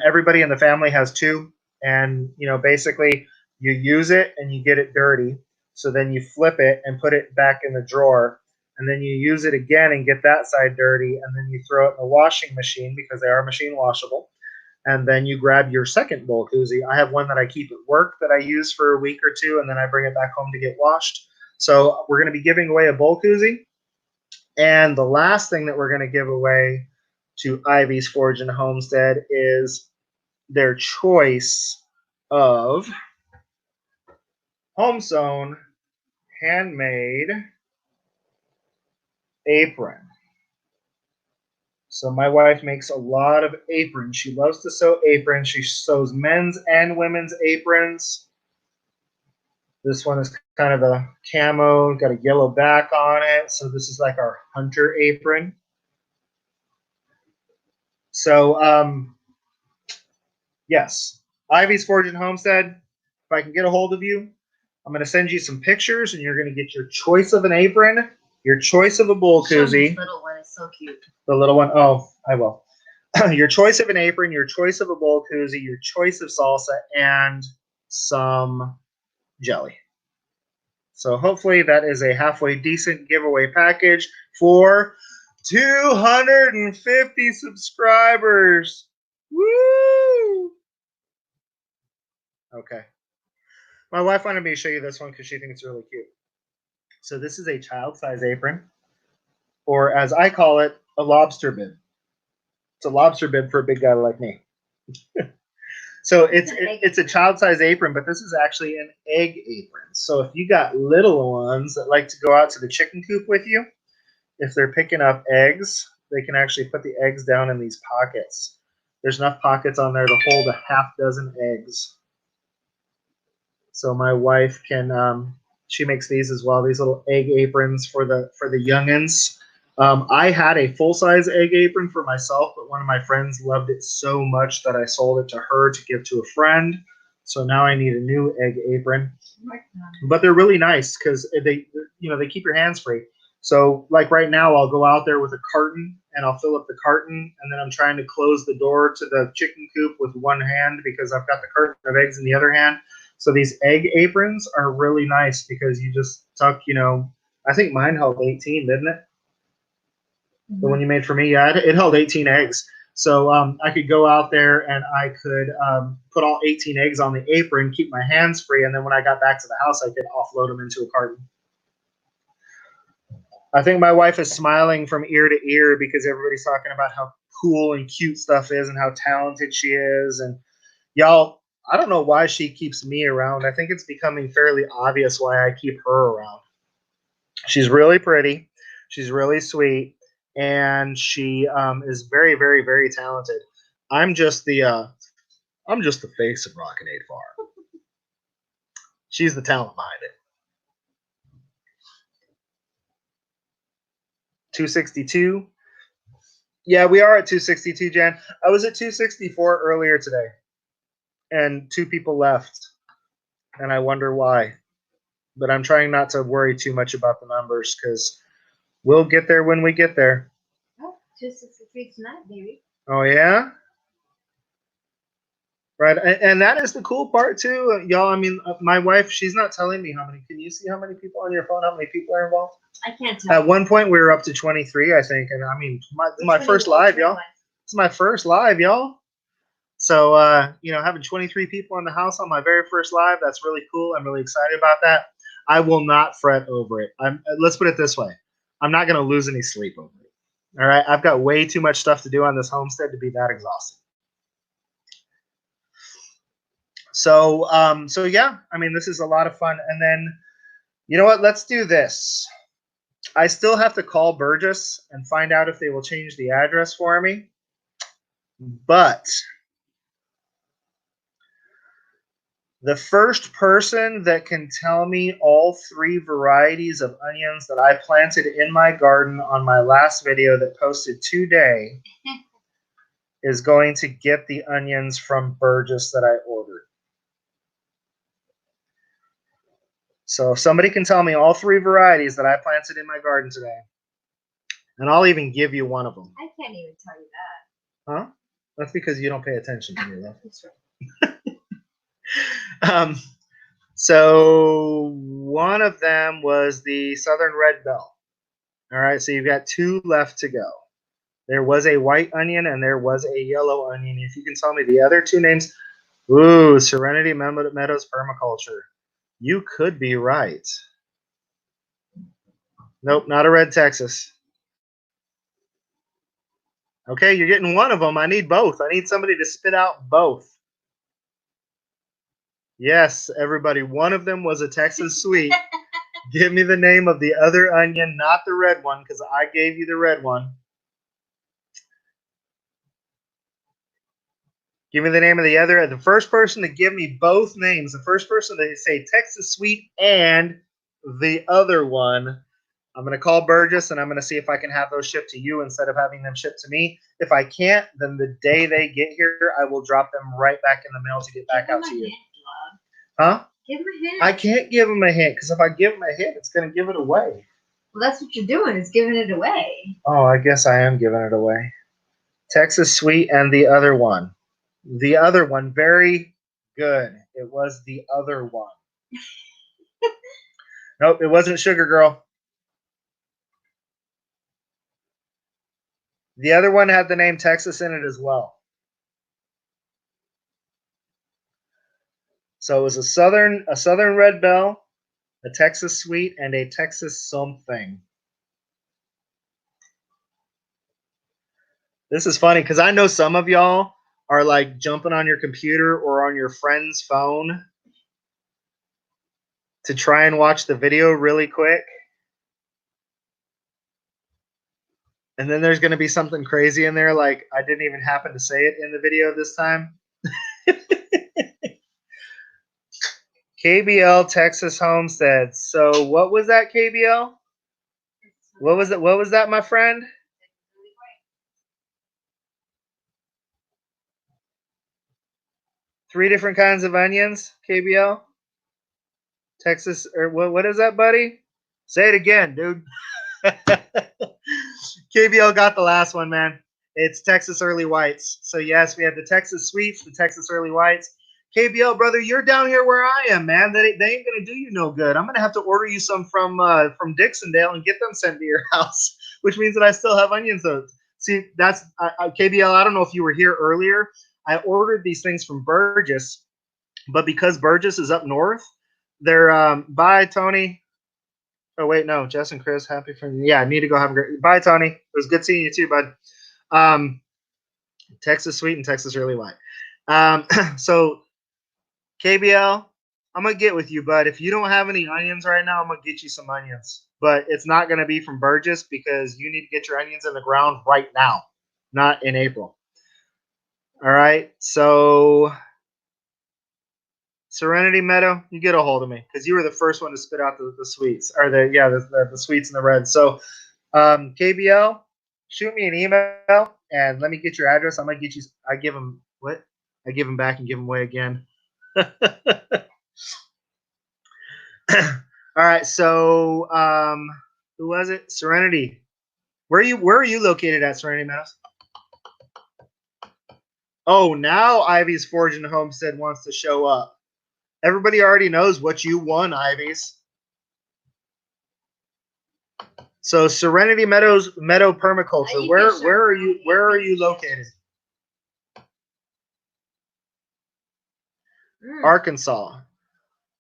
Everybody in the family has two, and basically you use it and you get it dirty. So then you flip it and put it back in the drawer, and then you use it again and get that side dirty, and then you throw it in the washing machine because they are machine washable. And then you grab your second bowl koozie. I have one that I keep at work that I use for a week or two, and then I bring it back home to get washed. So we're going to be giving away a bowl koozie. And the last thing that we're going to give away to Ivy's Forge and Homestead is their choice of home sewn, handmade apron. So my wife makes a lot of aprons. She loves to sew aprons. She sews men's and women's aprons. This one is kind of a camo, got a yellow back on it. So this is like our hunter apron. So, yes, Ivy's Forge and Homestead. If I can get a hold of you, I'm going to send you some pictures, and you're going to get your choice of an apron, your choice of a bowl koozie. The little one is so cute. The little one, oh, I will. Your choice of an apron, your choice of a bowl koozie, your choice of salsa, and some jelly. So hopefully that is a halfway decent giveaway package for 250 subscribers. Woo! Okay. My wife wanted me to show you this one because she thinks it's really cute. So this is a child-size apron, or as I call it, a lobster bib. It's a lobster bib for a big guy like me. So it's a child-size apron, but this is actually an egg apron. So if you got little ones that like to go out to the chicken coop with you, if they're picking up eggs, they can actually put the eggs down in these pockets. There's enough pockets on there to hold a half dozen eggs. So my wife can, she makes these as well. These little egg aprons for the youngins. I had a full-size egg apron for myself, but one of my friends loved it so much that I sold it to her to give to a friend. So now I need a new egg apron. But they're really nice because they keep your hands free. So like right now, I'll go out there with a carton and I'll fill up the carton, and then I'm trying to close the door to the chicken coop with one hand because I've got the carton of eggs in the other hand. So these egg aprons are really nice because you just tuck, I think mine held 18, didn't it? The one you made for me, yeah, it held 18 eggs. So I could go out there and I could put all 18 eggs on the apron, keep my hands free, and then when I got back to the house, I could offload them into a carton. I think my wife is smiling from ear to ear because everybody's talking about how cool and cute stuff is and how talented she is. And y'all, I don't know why she keeps me around. I think it's becoming fairly obvious why I keep her around. She's really pretty. She's really sweet. And she is very, very, very talented. I'm just the face of Rockin Farm. She's the talent behind it. 262. Yeah, we are at 262, Jan. I was at 264 earlier today, and 2 people left, and I wonder why. But I'm trying not to worry too much about the numbers because we'll get there when we get there. Oh, 263 tonight, baby. Oh, yeah? Right, and that is the cool part too, y'all. I mean, my wife, she's not telling me how many. Can you see how many people on your phone? How many people are involved? I can't tell. At one point, we were up to 23, I think, and I mean, my first 21, live, y'all. 21. It's my first live, y'all. So, having 23 people in the house on my very first live, that's really cool. I'm really excited about that. I will not fret over it. Let's put it this way: I'm not going to lose any sleep over it. All right, I've got way too much stuff to do on this homestead to be that exhausted. So yeah, I mean, this is a lot of fun. And then, you know what? Let's do this. I still have to call Burgess and find out if they will change the address for me. But the first person that can tell me all 3 varieties of onions that I planted in my garden on my last video that posted today is going to get the onions from Burgess that I ordered. So if somebody can tell me all 3 varieties that I planted in my garden today, and I'll even give you one of them. I can't even tell you that. Huh? That's because you don't pay attention to me, though. That's right. So one of them was the Southern Red Bell. All right, so you've got 2 left to go. There was a white onion and there was a yellow onion. If you can tell me the other 2 names, ooh, Serenity Meadows Permaculture. You could be right. Nope, not a red Texas. Okay, you're getting one of them. I need both. I need somebody to spit out both. Yes, everybody. One of them was a Texas Sweet. Give me the name of the other onion, not the red one, because I gave you the red one. Give me the name of the other. The first person to give me both names, the first person to say Texas Sweet and the other one, I'm going to call Burgess and I'm going to see if I can have those shipped to you instead of having them shipped to me. If I can't, then the day they get here, I will drop them right back in the mail to get back out to you. Huh? Give him a hint. I can't give him a hint because if I give him a hint, it's going to give it away. Well, that's what you're doing, is giving it away. Oh, I guess I am giving it away. Texas Sweet and the other one. The other one, very good. It was the other one. Nope, it wasn't Sugar Girl. The other one had the name Texas in it as well. So it was a Southern Red Bell, a Texas Sweet, and a Texas something. This is funny because I know some of y'all are like jumping on your computer or on your friend's phone to try and watch the video really quick. And then there's going to be something crazy in there, like I didn't even happen to say it in the video this time. KBL Texas Homestead. So what was that, KBL? What was it? What was that, my friend? Three different kinds of onions, KBL. Texas, or what is that, buddy? Say it again, dude. KBL got the last one, man. It's Texas Early Whites. So yes, we have the Texas Sweets, the Texas Early Whites. KBL, brother, you're down here where I am, man. They ain't gonna do you no good. I'm gonna have to order you some from Dixondale and get them sent to your house, which means that I still have onions. Though. See, that's KBL. I don't know if you were here earlier. I ordered these things from Burgess, but because Burgess is up north, they're bye Tony. Oh wait, no, Jess and Chris, happy for you. Yeah, I need to go have a great. Bye, Tony. It was good seeing you too, bud. Texas Sweet and Texas Early White. So KBL, I'm gonna get with you, bud. If you don't have any onions right now, I'm gonna get you some onions. But it's not gonna be from Burgess because you need to get your onions in the ground right now, not in April. All right. So Serenity Meadow, you get a hold of me because you were the first one to spit out the sweets or the sweets and the reds. So KBL, shoot me an email and let me get your address. I'm gonna get you. I give them what? I give them back and give them away again. All right. So who was it? Serenity. Where are you located at, Serenity Meadows? Oh, now Ivy's Fortune Homestead wants to show up. Everybody already knows what you won, Ivy's. So Serenity Meadow Permaculture. Where are you located? Arkansas.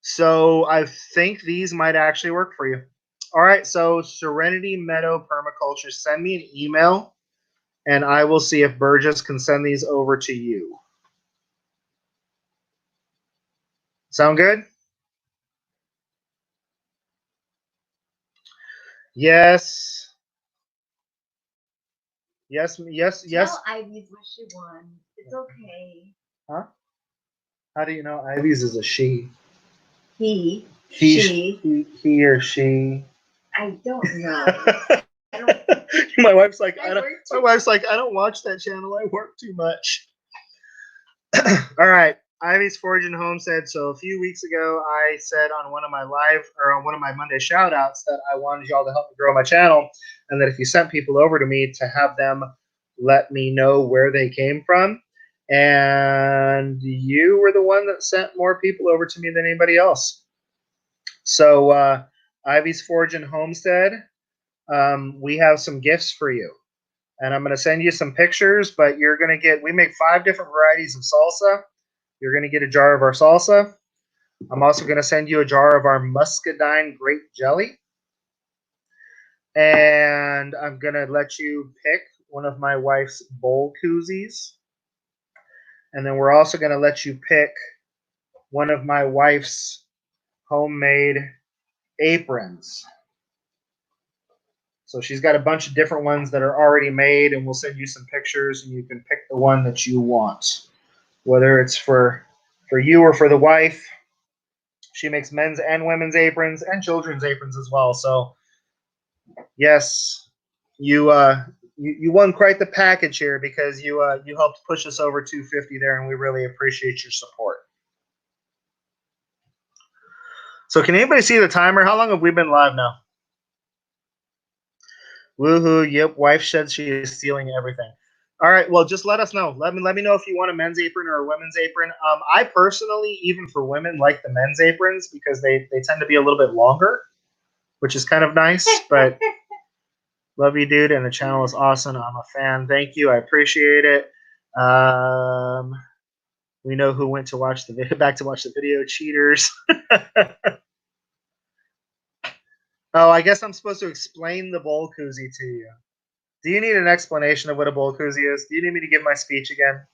So I think these might actually work for you. All right, so Serenity Meadow Permaculture, send me an email and I will see if Burgess can send these over to you. Sound good? Yes. Yes. Tell Ivy's what she won. It's okay. Huh? How do you know Ivy's is a she? He or she. I don't know. My wife's like, I don't watch that channel. I work too much. All right. Ivy's Fortune Homestead. So a few weeks ago, I said on one of my Monday shout outs that I wanted y'all to help me grow my channel. And that if you sent people over to me to have them let me know where they came from. And you were the one that sent more people over to me than anybody else. So Ivy's Fortune Homestead, we have some gifts for you. And I'm going to send you some pictures, but we make 5 different varieties of salsa. You're going to get a jar of our salsa. I'm also going to send you a jar of our muscadine grape jelly. And I'm going to let you pick one of my wife's bowl koozies. And then we're also going to let you pick one of my wife's homemade aprons. So she's got a bunch of different ones that are already made, and we'll send you some pictures, and you can pick the one that you want, whether it's for you or for the wife. She makes men's and women's aprons and children's aprons as well. So, yes, you won quite the package here because you helped push us over 250 there, and we really appreciate your support. So, can anybody see the timer? How long have we been live now? Woohoo! Yep, wife said she is stealing everything. All right, well, just let us know. Let me know if you want a men's apron or a women's apron. I personally, even for women, like the men's aprons because they tend to be a little bit longer, which is kind of nice. But love you, dude, and the channel is awesome. I'm a fan. Thank you. I appreciate it. We know who went to watch the video. Back to watch the video. Cheaters. Oh, I guess I'm supposed to explain the bowl koozie to you. Do you need an explanation of what a bowl koozie is? Do you need me to give my speech again?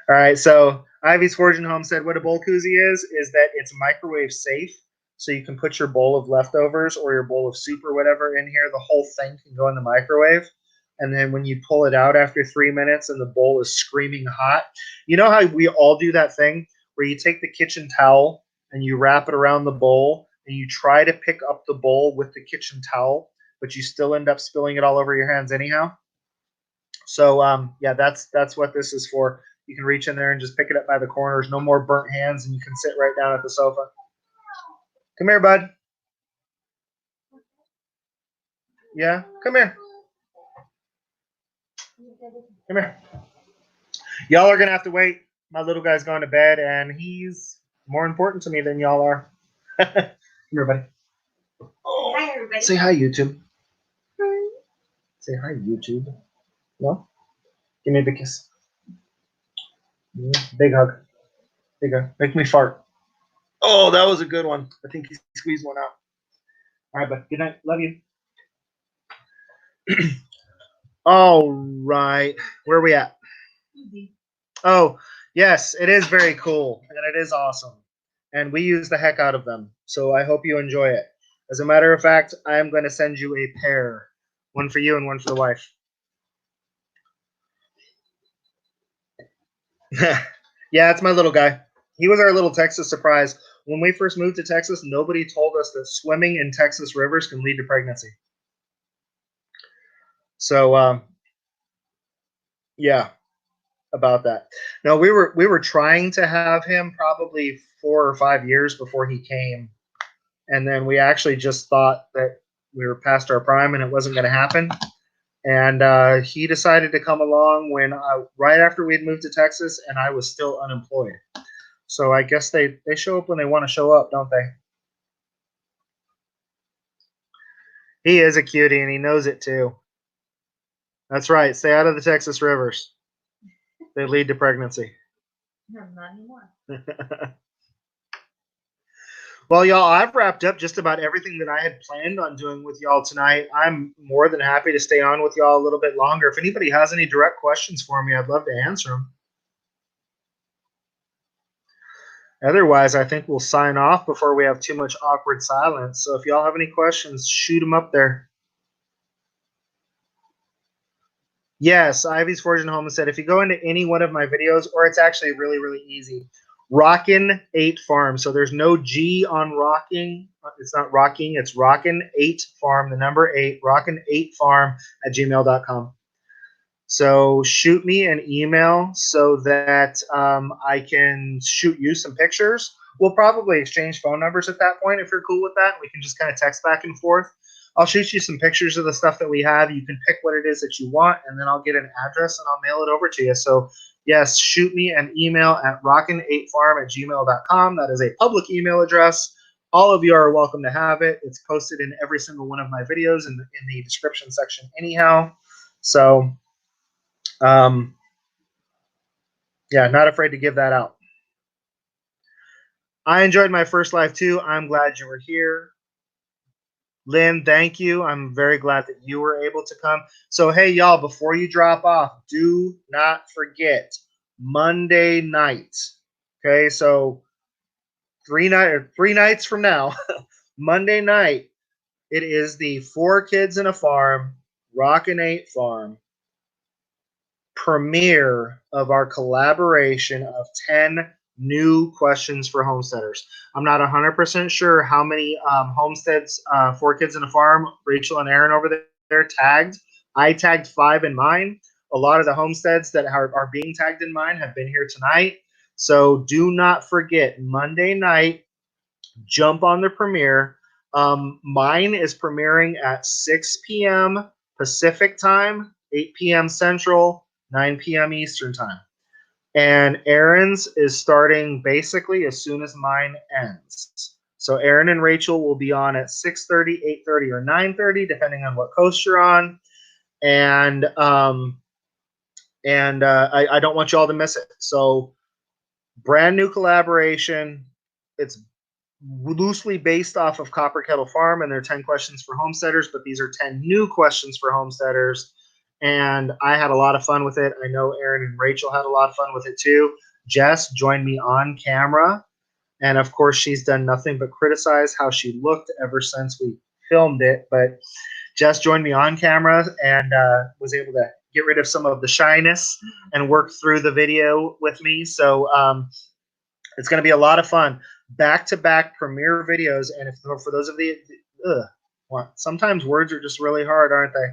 All right, so Ivy's Fortune Homestead, what a bowl koozie is that it's microwave safe. So you can put your bowl of leftovers or your bowl of soup or whatever in here. The whole thing can go in the microwave. And then when you pull it out after 3 minutes and the bowl is screaming hot, you know how we all do that thing where you take the kitchen towel and you wrap it around the bowl and you try to pick up the bowl with the kitchen towel, but you still end up spilling it all over your hands anyhow. So yeah, that's what this is for. You can reach in there and just pick it up by the corners. No more burnt hands, and you can sit right down at the sofa. Come here, bud. Yeah, come here. Come here. Y'all are gonna have to wait. My little guy's going to bed, and he's more important to me than y'all are. Come here, buddy. Hi, everybody. Say hi, YouTube. Say hi, YouTube. No? Give me a big kiss. Big hug. Big hug. Make me fart. Oh, that was a good one. I think he squeezed one out. All right, bud. Good night. Love you. All right. Where are we at? Oh, yes. It is very cool, and it is awesome. And we use the heck out of them. So I hope you enjoy it. As a matter of fact, I am going to send you a pair. One for you and one for the wife. Yeah, it's my little guy. He was our little Texas surprise. When we first moved to Texas, nobody told us that swimming in Texas rivers can lead to pregnancy. So, yeah, about that. No, we were trying to have him probably 4 or 5 years before he came, and then we actually just thought that we were past our prime and it wasn't going to happen. And he decided to come along when right after we had moved to Texas, and I was still unemployed. So I guess they show up when they want to show up, don't they? He is a cutie, and he knows it too. That's right. Stay out of the Texas rivers. They lead to pregnancy. No, not anymore. Well, y'all, I've wrapped up just about everything that I had planned on doing with y'all tonight. I'm more than happy to stay on with y'all a little bit longer. If anybody has any direct questions for me, I'd love to answer them. Otherwise, I think we'll sign off before we have too much awkward silence. So if y'all have any questions, shoot them up there. Yes, Ivy's Fortune Home said if you go into any one of my videos, or it's actually really, really easy. Rockin 8 Farm. So there's no G on rocking. It's not rocking, it's Rockin 8 Farm, the number 8, Rockin 8 Farm at gmail.com. So shoot me an email so that I can shoot you some pictures. We'll probably exchange phone numbers at that point if you're cool with that. We can just kind of text back and forth. I'll shoot you some pictures of the stuff that we have. You can pick what it is that you want, and then I'll get an address and I'll mail it over to you. So, yes, shoot me an email at rockin8farm at gmail.com. That is a public email address. All of you are welcome to have it. It's posted in every single one of my videos in the description section anyhow. So, yeah, not afraid to give that out. I enjoyed my first live too. I'm glad you were here. Lynn, thank you. I'm very glad that you were able to come. So, hey, y'all, before you drop off, do not forget Monday night. Okay, so three nights from now, Monday night, it is the 4 Kids in a Farm, Rockin' 8 Farm premiere of our collaboration of 10 new questions for homesteaders. I'm not 100% sure how many homesteads, 4 Kids in a Farm, Rachel and Aaron over there tagged. I tagged 5 in mine. A lot of the homesteads that are being tagged in mine have been here tonight. So do not forget, Monday night, jump on the premiere. Mine is premiering at 6 p.m. Pacific time, 8 p.m. Central, 9 p.m. Eastern time. And Aaron's is starting basically as soon as mine ends. So Aaron and Rachel will be on at 6:30, 8:30, or 9:30, depending on what coast you're on. And I don't want you all to miss it. So brand new collaboration. It's loosely based off of Copper Kettle Farm and their 10 questions for homesteaders, but these are 10 new questions for homesteaders. And I had a lot of fun with it. I know Aaron and Rachel had a lot of fun with it too. Jess joined me on camera. And of course, she's done nothing but criticize how she looked ever since we filmed it. But Jess joined me on camera and was able to get rid of some of the shyness and work through the video with me. So it's going to be a lot of fun. Back-to-back premiere videos. And if for those of you, sometimes words are just really hard, aren't they?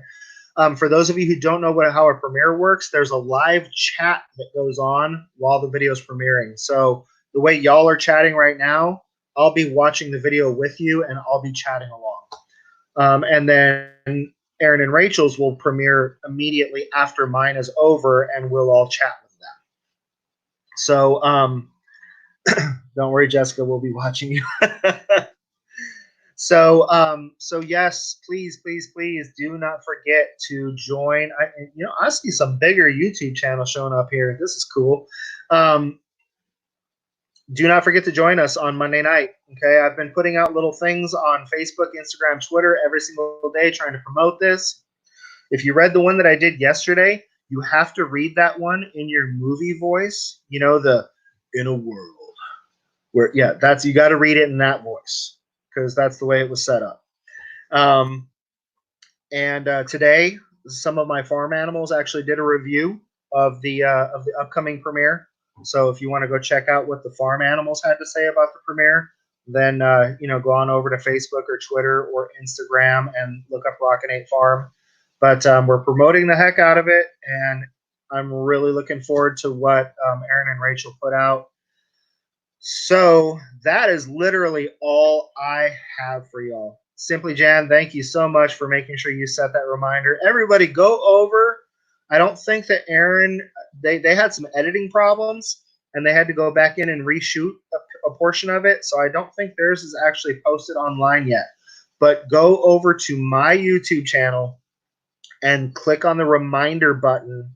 For those of you who don't know how a premiere works, there's a live chat that goes on while the video is premiering. So the way y'all are chatting right now, I'll be watching the video with you and I'll be chatting along. And then Aaron and Rachel's will premiere immediately after mine is over and we'll all chat with them. So don't worry, Jessica, we'll be watching you. So yes, please do not forget to join. I see some bigger YouTube channels showing up here. This is cool. Do not forget to join us on Monday night. Okay, I've been putting out little things on Facebook, Instagram, Twitter every single day trying to promote this. If you read the one that I did yesterday, you have to read that one in your movie voice. You know, the in a world where, yeah, you got to read it in that voice because that's the way it was set up. Today, some of my farm animals actually did a review of the upcoming premiere. So if you want to go check out what the farm animals had to say about the premiere, then go on over to Facebook or Twitter or Instagram and look up Rockin' 8 Farm. But we're promoting the heck out of it, and I'm really looking forward to what Aaron and Rachel put out. So that is literally all I have for y'all. Simply Jan, thank you so much for making sure you set that reminder. Everybody go over. I don't think that Aaron, they had some editing problems and they had to go back in and reshoot a portion of it. So I don't think theirs is actually posted online yet. But go over to my YouTube channel and click on the reminder button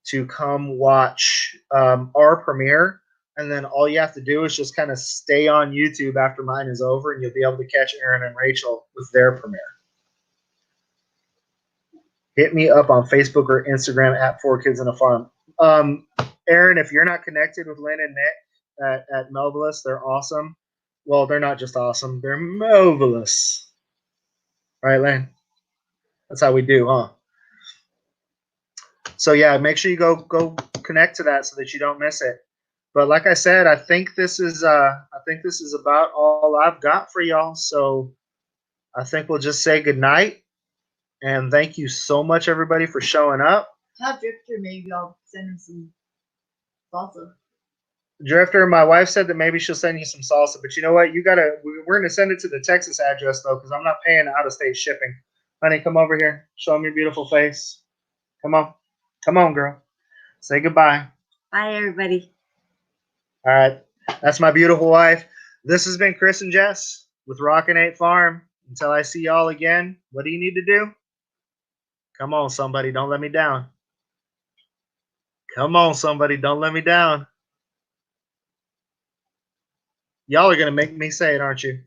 to come watch our premiere. And then all you have to do is just kind of stay on YouTube after mine is over, and you'll be able to catch Aaron and Rachel with their premiere. Hit me up on Facebook or Instagram at 4Kids and a Farm. Aaron, if you're not connected with Lynn and Nick at Melvillous, they're awesome. Well, they're not just awesome, they're Melvillous. Right, Lynn? That's how we do, huh? So yeah, make sure you go connect to that so that you don't miss it. But like I said, I think this is about all I've got for y'all. So I think we'll just say good night and thank you so much, everybody, for showing up. Tell Drifter maybe I'll send him some salsa. Drifter, my wife said that maybe she'll send you some salsa, but you know what? We're gonna send it to the Texas address though, because I'm not paying out of state shipping. Honey, come over here. Show me your beautiful face. Come on, girl. Say goodbye. Bye, everybody. All right. That's my beautiful wife. This has been Chris and Jess with Rockin Farm. Until I see y'all again, what do you need to do? Come on, somebody. Don't let me down. Come on, somebody. Don't let me down. Y'all are going to make me say it, aren't you?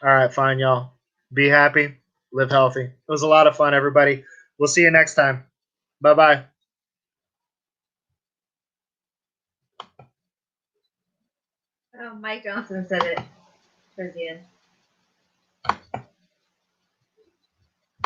All right, fine, y'all. Be happy. Live healthy. It was a lot of fun, everybody. We'll see you next time. Bye-bye. Oh, Mike Johnson said it towards the end.